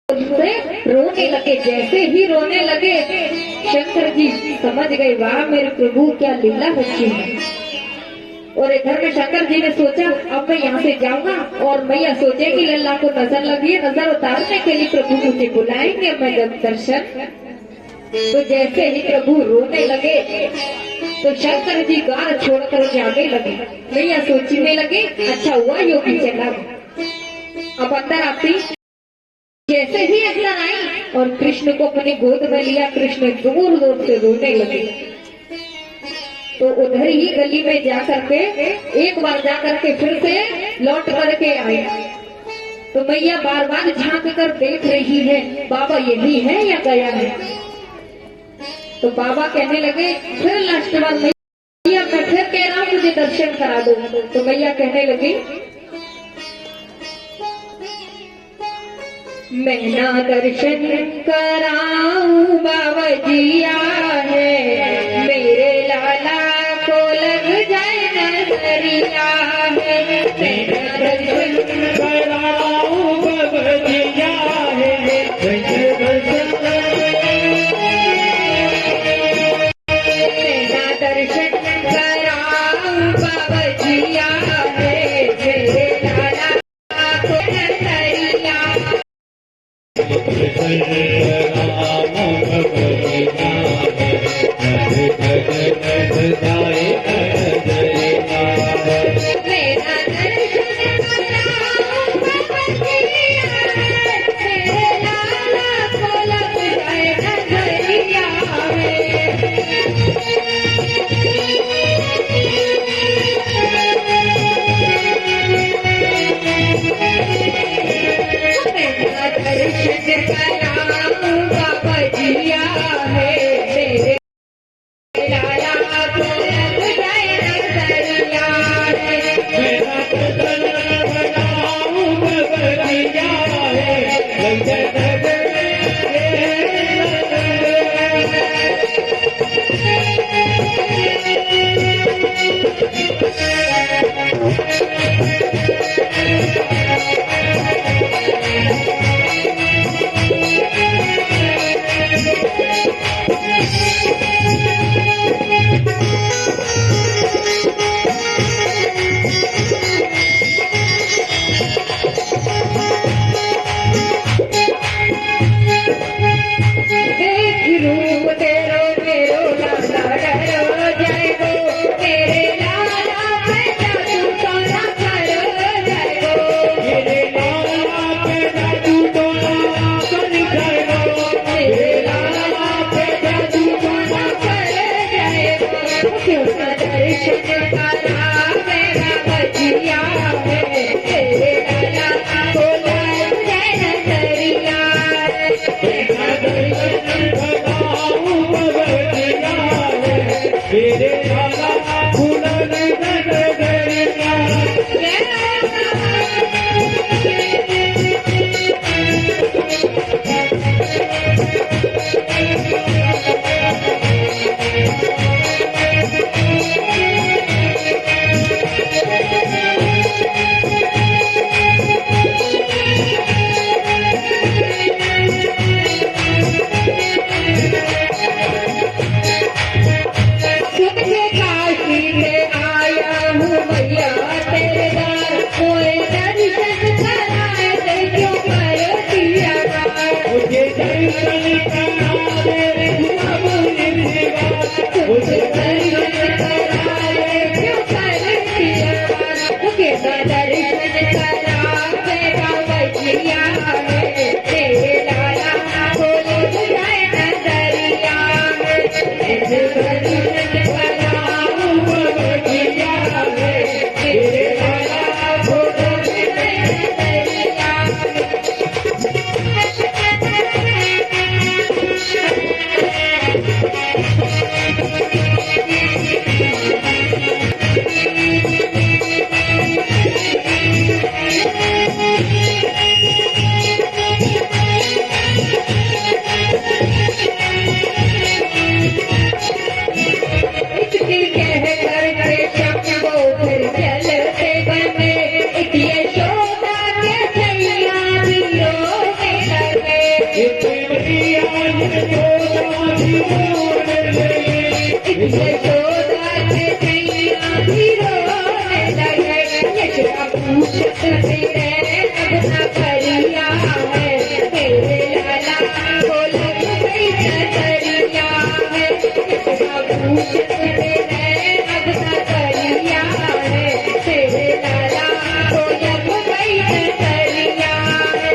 से रोने लगे। जैसे ही रोने लगे, शंकर जी समझ गए, वाह मेरे प्रभु क्या लीला रची है। और इधर में शंकर जी ने सोचा, अब मैं यहाँ से जाऊंगा और मैया सोचेगी लल्ला को नजर लगी है, नजर उतारने के लिए प्रभु मुझे बुलाएंगे, मैं जब दर्शन। तो जैसे ही प्रभु रोने लगे तो शंकर जी द्वार छोड़कर जाने लगे। मैया सोचने लगे, अच्छा हुआ योगी चला। अब अंदर आती, जैसे ही अंदर आई और कृष्ण को अपनी गोद में लिया, कृष्ण जोर जोर से रोने लगे। तो उधर ही गली में जाकर के एक बार जाकर के फिर से लौट करके आए। तो मैया बार बार झांक कर देख रही है, बाबा यही है या गया है। तो बाबा कहने लगे, फिर लास्ट बार मैया मैं फिर कह रहा हूँ मुझे दर्शन करा दो। तो मैया कहने लगी, मैं ना दर्शन कराऊं बाबा जिया है, मेरे लाला को लग जाए नजरिया है। मैं ना दर्शन कराऊं बाबा जिया है, मैं दर्शन दर्शन कराऊं बाबा जिया है, मेरे लाला को नजरिया। मेरा दर्शन कराऊं बाबा जिया है, मेरे लाला देख रूप तेरो मेरो लाला डरो जाएगो, तेरे लाला पे जादू टोना करो जाएगो, मेरे लाला पे जादू टोना कर जाएगो, तेरे लाला पे जादू टोना कर जाएगो। क्यों न दर्शन करा मेरा बजिया है, तेरे लाला को लग जाए नजरिया, देखा दर्शन कराऊं बगड़िया है, मेरे लाला फूलन गगरिया। सुनके काशी से आया हूँ मैया तेरे दर, कोई दर्शन कराए दे क्यों कर दिया गार। मुझे दर्शन करा मेरे बाबू निर्वाण, मुझे दर्शन कराए क्यों कर दिया गार। मुझे दर्शन करा मेरा बजिया है, तेरे लाला को लग जाए नजरिया में, ऐसे दर्शन कराऊं बजिया है, तेरे लाला को लग जाए नजरिया में। इसकी कह करके शंभो फिर चलते बने, एक यशोदा के छैया दियो में लगे, एक यशोदा के छैया दियो में लगे। यशोदा पूछत मेरे अब न करिया है, तेरे लाला को लग गई नजरिया है। यशोदा पूछत मेरे अब न करिया है, तेरे लाला को लग गई नजरिया है।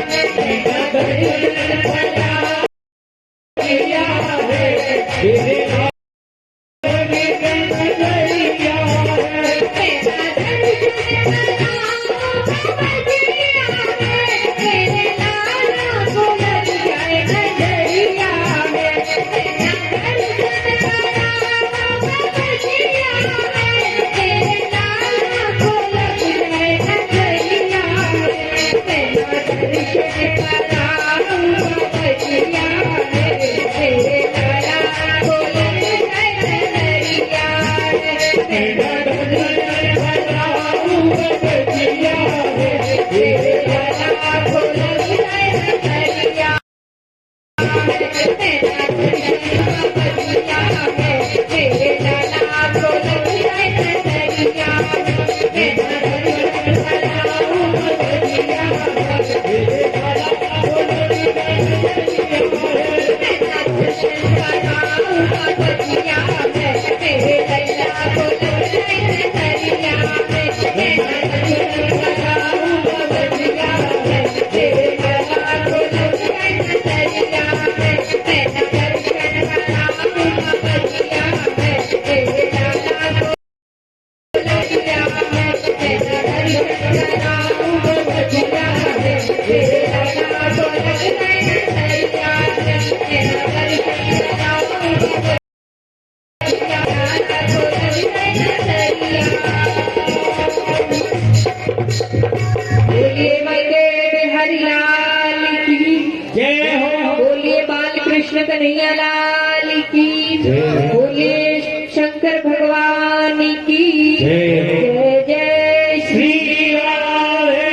बोलिए मंदिर हरिलाल की जय हो। बोलिए बाल कृष्ण कन्हैया लाल की, जय। बोलिए शंकर भगवान की जय। जय जय श्री। श्री राधे।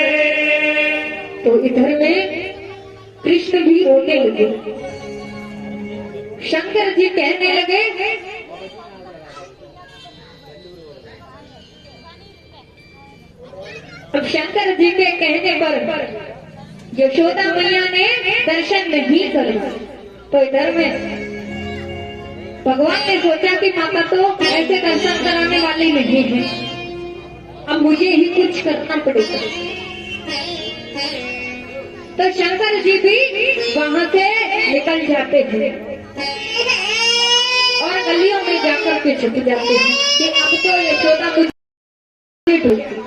तो इधर में कृष्ण भी रोने लगे। शंकर जी कहने लगे, अब शंकर जी के कहने पर यशोदा मैया ने दर्शन नहीं करवा। तो इधर में भगवान ने सोचा कि माता तो ऐसे दर्शन कराने वाली नहीं है, अब मुझे ही कुछ करना पड़ेगा। तो शंकर जी भी वहां से निकल जाते हैं और गलियों में जाकर के छुप जाते हैं कि अब तो यशोदा मुझे ढूंढती।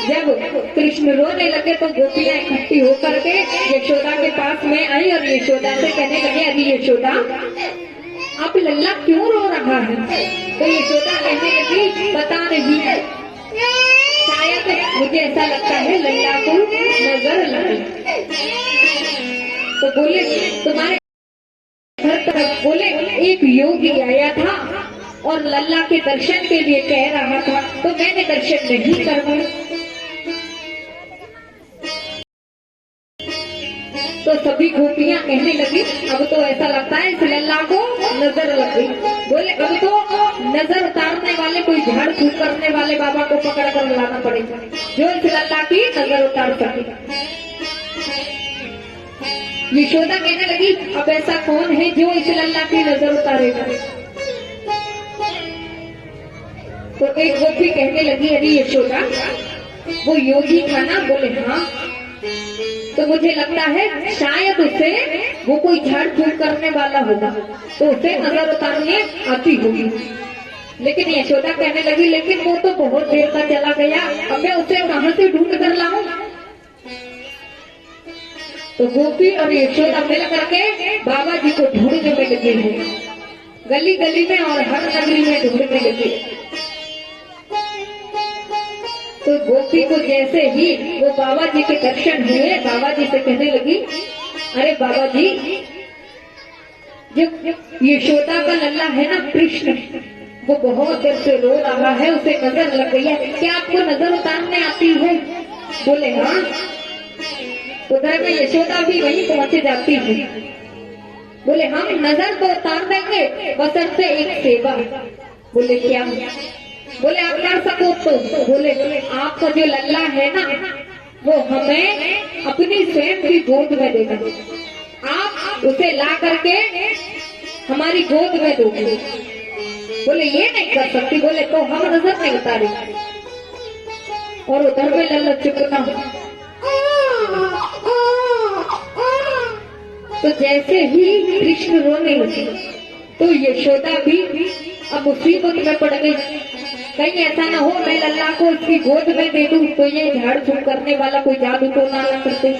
जब कृष्ण रोने लगे तो गोपियां इकट्ठी होकर के यशोदा के पास में आई और यशोदा से कहने लगे, अरे यशोदा आप लल्ला क्यों रो रहा है? तो यशोदा कहने लगी, पता नहीं, शायद मुझे ऐसा लगता है लल्ला को नजर लगी। तो बोले तुम्हारे घर तरफ बोले एक योगी आया था और लल्ला के दर्शन के लिए कह रहा था, तो मैंने दर्शन नहीं करवाए। तो सभी गोपियां कहने लगी, अब तो ऐसा लगता है इस लल्ला को नजर लग गई। बोले अब तो नजर उतारने वाले, कोई झाड़ फूक करने वाले बाबा को पकड़ कर लाना पड़ेगा जो इस लल्ला की नजर उतार सकेगा। यशोदा कहने लगी, अब ऐसा कौन है जो इस लल्ला की नजर उतारेगा? तो एक गोपी कहने लगी, अरे यशोदा वो योगी था ना? बोले हाँ। तो मुझे लगता है शायद उसे वो कोई झाड़ फूक करने वाला होगा, तो उसे नजर उतारने आती होगी। लेकिन यशोदा कहने लगी, लेकिन वो तो बहुत देर तक चला गया, अब मैं उसे कहां से ढूंढ कर लाऊं? तो गोपी और यशोदा मिल करके बाबा जी को ढूंढने में लगे हैं, गली गली में और हर नगरी में ढूंढने लगे। तो गोपी को जैसे ही वो बाबा जी के दर्शन हुए, बाबा जी से कहने लगी, अरे बाबा जी, जो यशोदा का लल्ला है ना कृष्ण, वो बहुत देर से रो रहा है, उसे नजर लग गई है, क्या आपको नजर उतारने आती है? बोले हाँ। उधर में यशोदा भी वहीं पहुंच जाती है। बोले हम नजर तो उतार देंगे, बशर्ते एक सेवा। बोले क्या? बोले आप कर सको तो। बोले आपका जो लल्ला है ना, वो हमें अपनी स्वयं की गोद में देगा, आप उसे ला करके हमारी गोद में दोगे। बोले ये नहीं कर सकती। बोले तो हम नजर नहीं उतारे। और उधर में लल्ला चुप ना। तो जैसे ही कृष्ण रोने लगे तो यशोदा भी अब मुसीबत में पड़ गई। कहीं ऐसा ना हो मैं लल्ला को उसकी गोद में दे दूं तो ये झाड़ फूक करने वाला कोई जादू तो ना करते,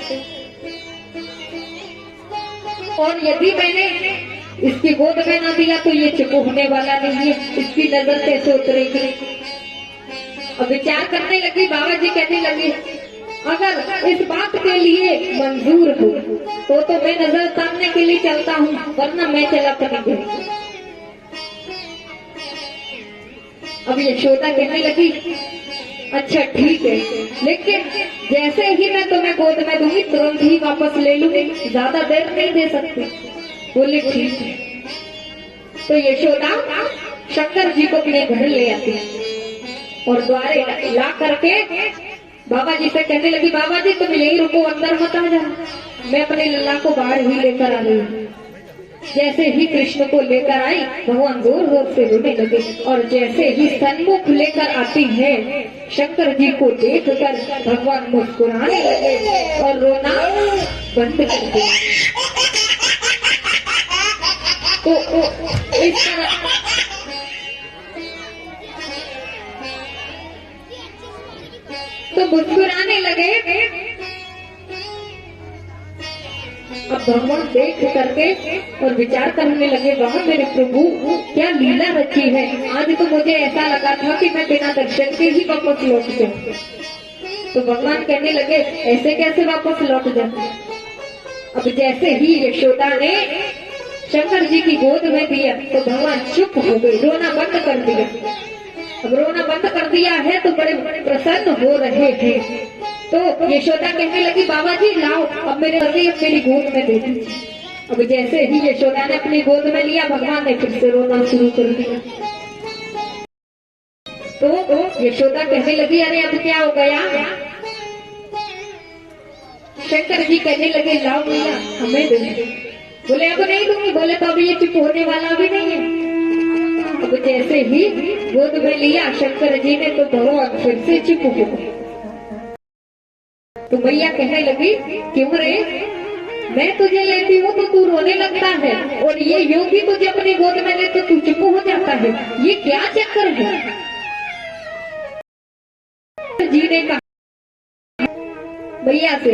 और यदि मैंने इसकी गोद में ना दिया तो ये चुप होने वाला नहीं है, इसकी नजर कैसे उतरेगी? अब विचार करने लगी। बाबा जी कहने लगे, अगर इस बात के लिए मंजूर हो तो मैं नजर उतारने के लिए चलता हूँ, वरना मैं चला पड़ेगी। अब यशोदा कहने लगी, अच्छा ठीक है, लेकिन जैसे ही मैं तुम्हें गोद में दूंगी तुरंत ही वापस ले लूंगी, ज्यादा देर नहीं दे सकती। बोले ठीक है। तो यशोदा शंकर जी को अपने घर ले आती और द्वारे ला करके बाबा जी से कहने लगी, बाबा जी तुम यही रुको, अंदर मत आ जाओ, मैं अपने लल्ला को बाहर ही लेकर आ रही हूँ। जैसे ही कृष्ण को लेकर आई, भगवान जोर जोर से रोने लगे, और जैसे ही सन्मुख लेकर आती है, शंकर जी को देखकर भगवान मुस्कुराने लगे और रोना बंद कर दिया। तो इस तरह तो मुस्कुराने लगे। अब भगवान देख करके और विचार करने लगे, वहां मेरे प्रभु क्या लीला रची है, आज तो मुझे ऐसा लगा था कि मैं बिना दर्शन के ही वापस लौट जाऊं। तो भगवान कहने लगे ऐसे कैसे वापस लौट जाते। अब जैसे ही यशोदा ने शंकर जी की गोद में दिया तो भगवान चुप हो गए, रोना बंद कर दिया। अब रोना बंद कर दिया है तो बड़े प्रसन्न हो रहे हैं। तो यशोदा कहने लगी बाबा जी लाओ अब मेरे मेरी गोद में दे दीजिए। अब जैसे ही यशोदा ने अपनी गोद में लिया भगवान ने फिर से रोना शुरू कर दिया। तो यशोदा कहने लगी अरे अब क्या हो गया। शंकर जी कहने लगे लाओ भैया हमें दे दो। बोले अब नहीं दूंगी। बोले तो अभी ये चुप होने वाला भी नहीं है। अब जैसे ही गोद में लिया शंकर जी ने तो भगवान फिर से चुप हो गए। तो मैया कहने लगी क्यों रे, मैं तुझे लेती हूँ तो तू रोने लगता है और ये योगी तुझे अपनी गोद में ले तो तू चुप हो जाता है, ये क्या चक्कर है। जी ने कहा मैया से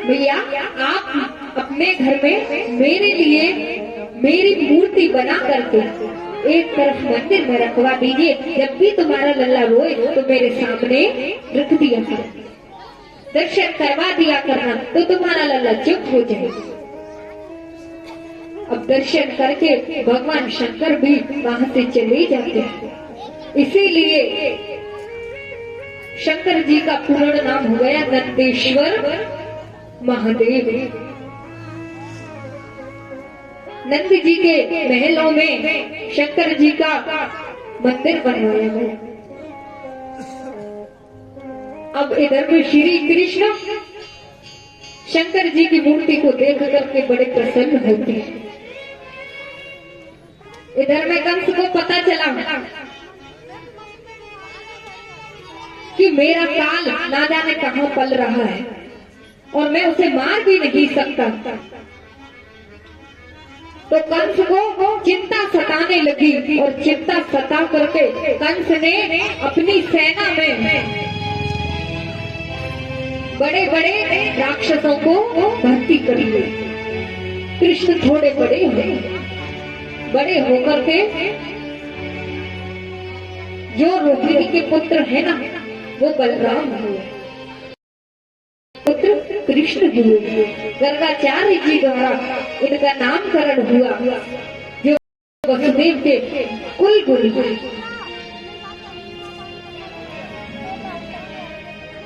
मैया आप अपने घर में मेरे लिए मेरी मूर्ति बना करके एक तरफ मंदिर में रखवा दीजिए। जब भी तुम्हारा लल्ला रोए तो मेरे सामने रख दिया करो, दर्शन करवा दिया करना तो तुम्हारा लल्ला चुप हो जाए। अब दर्शन करके भगवान शंकर भी वहां से चले जाते हैं। इसीलिए शंकर जी का पूर्ण नाम हो गया नंदेश्वर महादेव। नंद जी के महलों में शंकर जी का मंदिर बनवाया गया। अब इधर में श्री कृष्ण शंकर जी की मूर्ति को देख करके बड़े प्रसन्न होते हैं। इधर में कंस को पता चला कि मेरा काल ना जाने कहां पल रहा है और मैं उसे मार भी नहीं सकता। तो कंस को चिंता सताने लगी और चिंता सता करके कंस ने अपनी सेना में बड़े बड़े राक्षसों को भर्ती कर लिए। कृष्ण थोड़े बड़े हुए, बड़े होकर के जो रोहिणी के पुत्र है ना वो बलराम हुए, पुत्र कृष्ण हुए। गर्गाचार्य जी द्वारा इनका नामकरण हुआ जो वसुदेव के कुल गुरु।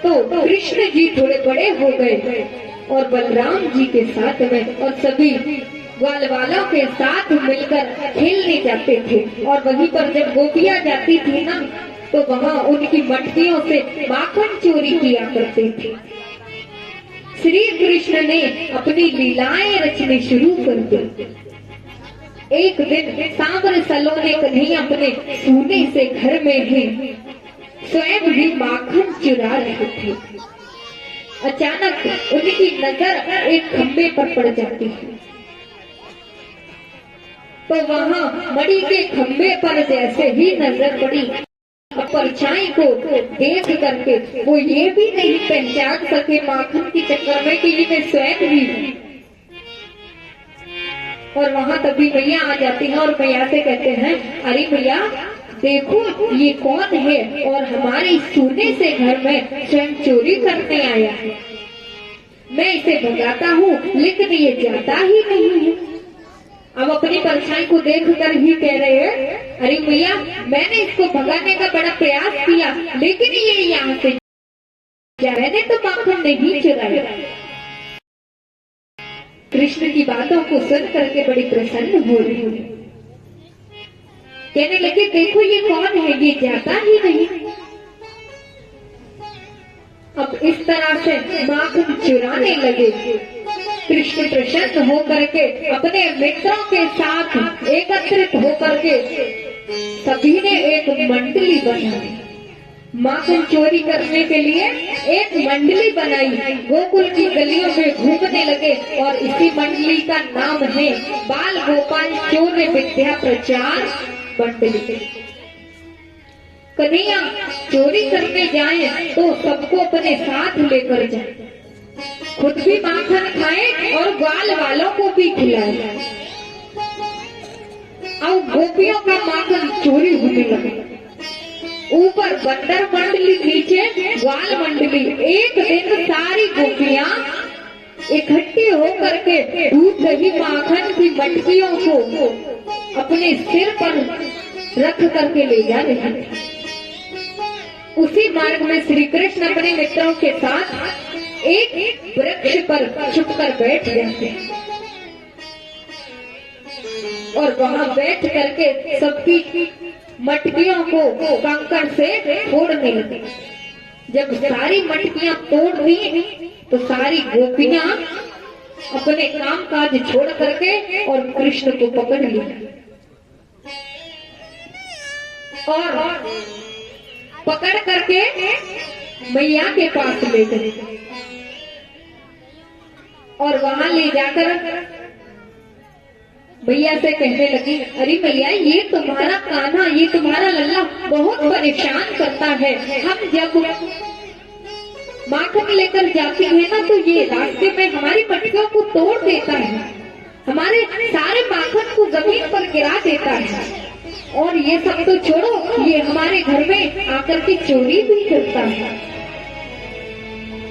तो कृष्ण जी थोड़े बड़े हो गए और बलराम जी के साथ में और सभी ग्वाल वालों के साथ मिलकर खेलने जाते थे। और वहीं पर जब गोपियां जाती थी ना तो वहाँ उनकी मटकियों से माखन चोरी किया करते थे। श्री कृष्ण ने अपनी लीलाएं रचने शुरू कर दी। एक दिन सांबर सलोने कन्हैया अपने सोने से घर में ही स्वयं भी माखन चुरा रहे थे। अचानक उनकी नजर एक खंबे पर पड़ जाती है। तो वहाँ मणि के खंबे पर जैसे ही नजर पड़ी परछाई को देख करके वो ये भी नहीं पहचान सके माखन के चक्कर में कि ये मैं स्वयं ही हूँ। और वहाँ तभी मैया आ जाती है और मैया से कहते हैं अरे मैया देखो ये कौन है और हमारे सोने से घर में स्वयं चोरी करने आया है। मैं इसे भगाता हूँ लेकिन ये जाता ही नहीं है। अब अपनी परछाई को देख कर ही कह रहे हैं अरे भैया मैंने इसको भगाने का बड़ा प्रयास किया लेकिन ये यहाँ से मैंने तो माखन नहीं चुराया। कृष्ण की बातों को सुन करके बड़ी प्रसन्न हो रही है। कहने लगे देखो ये कौन है, ये जाता ही नहीं। अब इस तरह से माखन चुराने लगे। कृष्ण प्रसन्न होकर के अपने मित्रों के साथ एकत्रित होकर के सभी ने एक मंडली बनाई। माखन चोरी करने के लिए एक मंडली बनाई। गोकुल की गलियों में घूमने लगे और इसी मंडली का नाम है बाल गोपाल चोर विद्या प्रचार मंडली। कन्हैया चोरी करने जाए तो सबको अपने साथ लेकर जाए, खुद भी माखन खाए और ग्वाल वालों को भी खिलाए। अब गोपियों का माखन चोरी होने लगा। ऊपर बंदर मंडली, नीचे ग्वाल मंडली। एक दिन सारी गोपियां इकट्ठी होकर के दूध दही माखन की मटकियों को अपने सिर पर रख करके ले जा रही थी। उसी मार्ग में श्री कृष्ण अपने मित्रों के साथ एक वृक्ष पर छुपकर बैठ जाते हैं और वहां बैठ करके सबकी मटकियों को कंकड़ से फोड़ने लगे। जब सारी मटकियां तोड़ दी तो सारी गोपियां अपने काम काज छोड़ करके और कृष्ण को पकड़ लिया और पकड़ करके मैया के पास ले गए और वहां ले जाकर मैया से कहने लगी, अरे मैया, ये तुम्हारा कान्हा, ये तुम्हारा लल्ला बहुत परेशान करता है। हम जब माखन लेकर जाती है ना तो ये रास्ते में हमारी मटकियों को तोड़ देता है, हमारे सारे माखन को जमीन पर गिरा देता है और ये सब तो छोड़ो, ये हमारे घर में आकर के चोरी भी करता है।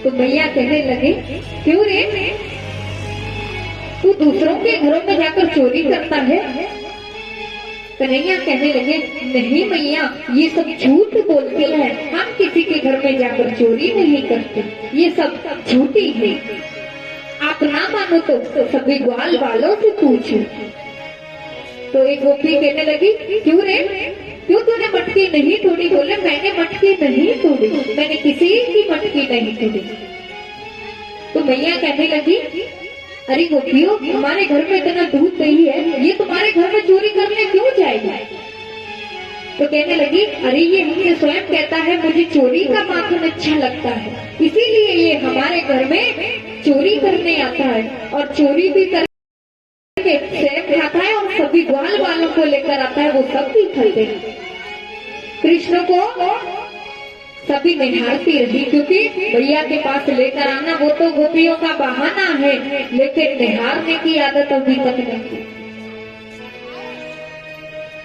तो मैया कहने लगे, क्यों रे, तू दूसरों के घरों में जाकर चोरी करता है? कन्हैया कहने लगे, नहीं मैया, ये सब झूठ बोलते हैं, हम किसी के घर में जाकर चोरी नहीं करते, ये सब झूठी है। आप ना मानो तो सभी ग्वाल वालों से पूछो। तो एक गोपी कहने लगी, क्यों रे, क्यों तूने मटकी नहीं तोड़ी? बोले, मैंने मटकी नहीं तोड़ी, मैंने किसी की मटकी नहीं तोड़ी। तो मैया कहने लगी, अरे गोपियों, हमारे घर में इतना दूध दही है, ये तुम्हारे घर में चोरी करने क्यों जाएगा? तो कहने लगी, अरे ये मुझे स्वयं कहता है मुझे चोरी का माखन अच्छा लगता है, इसीलिए ये हमारे घर में चोरी करने आता है और चोरी भी करके स्वयं खाता है और सभी ग्वाल वालों को लेकर आता है, वो सब भी खाते हैं। कृष्ण को सभी निहारती रही, क्योंकि भैया के पास लेकर आना वो तो गोपियों का बहाना है, लेकिन निहारने की आदत अभी तक नहीं।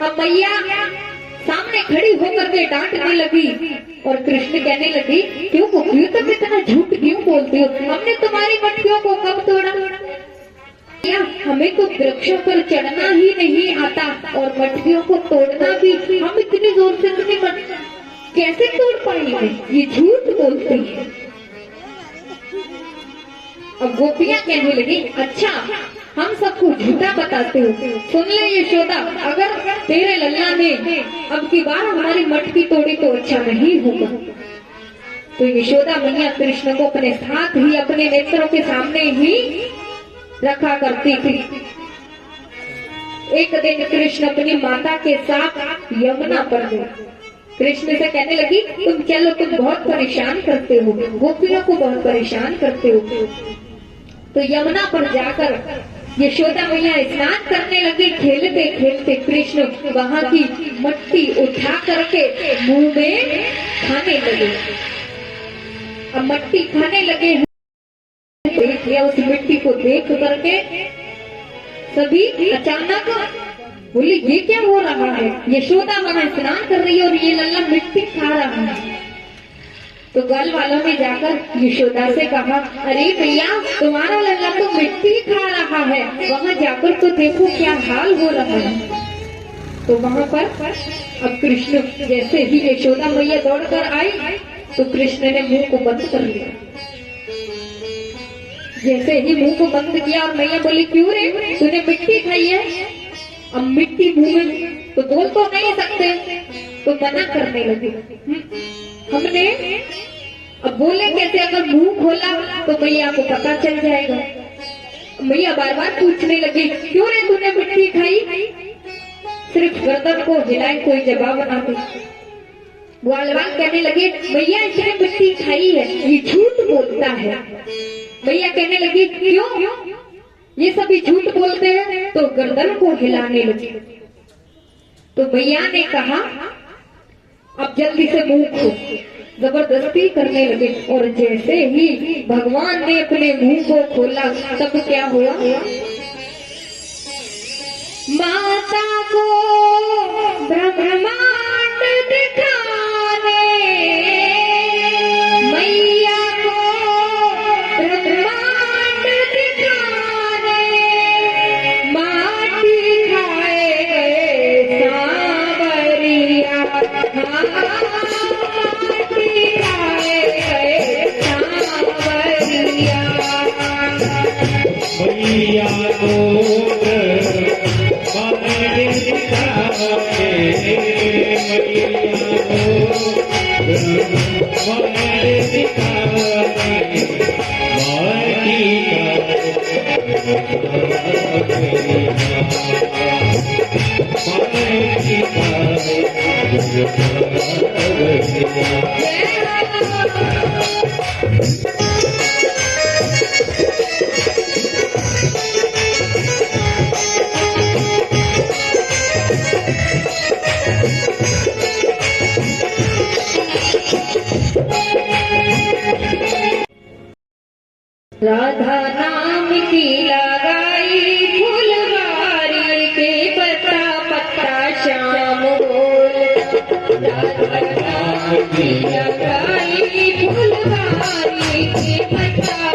अब मैया सामने खड़ी होकर के डांटने लगी और कृष्ण कहने लगी, क्यों गोपियों, तुम इतना झूठ क्यों बोलती हो? हमने तुम्हारी मटकियों को कब तोड़ा? हमें तो वृक्षों पर चढ़ना ही नहीं आता और मटकियों को तोड़ना भी, हम इतनी जोर से इतनी कैसे तोड़ पाएंगे? ये झूठ बोलते हैं। अब गोपियां कहने लगी, अच्छा, हम सबको झूठा बताते हो, सुन ले यशोदा, अगर तेरे लल्ला ने अब की बार हमारी मटकी तोड़ी तो अच्छा नहीं होगा। तो यशोदा मैया कृष्ण को अपने साथ ही अपने नेत्रों के सामने ही रखा करती थी। एक दिन कृष्ण अपनी माता के साथ यमुना पर गए। कृष्ण से कहने लगी, तुम चलो, तुम बहुत परेशान करते हो, गोपियों को बहुत परेशान करते हो। तो यमुना पर जाकर यशोदा मैया स्नान करने लगी। खेलते खेलते कृष्ण वहां की मट्टी उठा करके मुंह में खाने लगे। अब मट्टी खाने लगे, देख लिया, उस मिट्टी को देख करके सभी अचानक बोले, ये क्या हो रहा है? यशोदा वहां स्नान कर रही है और ये लल्ला मिट्टी खा रहा है। तो गल वालों ने जाकर यशोदा से कहा, अरे भैया, तुम्हारा लल्ला तो मिट्टी खा रहा है, वहां जाकर तो देखो क्या हाल हो रहा है। तो वहां पर अब कृष्ण जैसे ही यशोदा मैया दौड़कर आई तो कृष्ण ने मुंह को बंद कर लिया। जैसे ही मुंह को बंद किया और मैया बोली, क्यों रे, तूने मिट्टी खाई है? अब मिट्टी मुंह में तो बोल तो नहीं सकते, तो मना करने लगे। हमने अब बोले कैसे? अगर मुंह खोला तो मैया को पता चल जाएगा। मैया बार बार पूछने लगी, क्यों रे, तूने मिट्टी खाई? सिर्फ गर्दन को हिलाए, कोई जवाब ना दे। ग्वालवाल कहने लगे, मैया इसने मिट्टी खाई है, ये झूठ बोलता है। मैया कहने लगी, क्यों, ये सभी झूठ बोलते हैं? तो गर्दन को हिलाने लगी। तो मैया ने कहा, अब जल्दी से मुंह खोल, जबरदस्ती करने लगे। और जैसे ही भगवान ने अपने मुंह को खोला तब क्या हुआ? माता को ब्रह्मांड दिखाया, राधा नाम की लगाई फुलवारी के पत्ता पत्ता श्याम बोल। राधा नाम की लगाई फुलवारी के पत्ता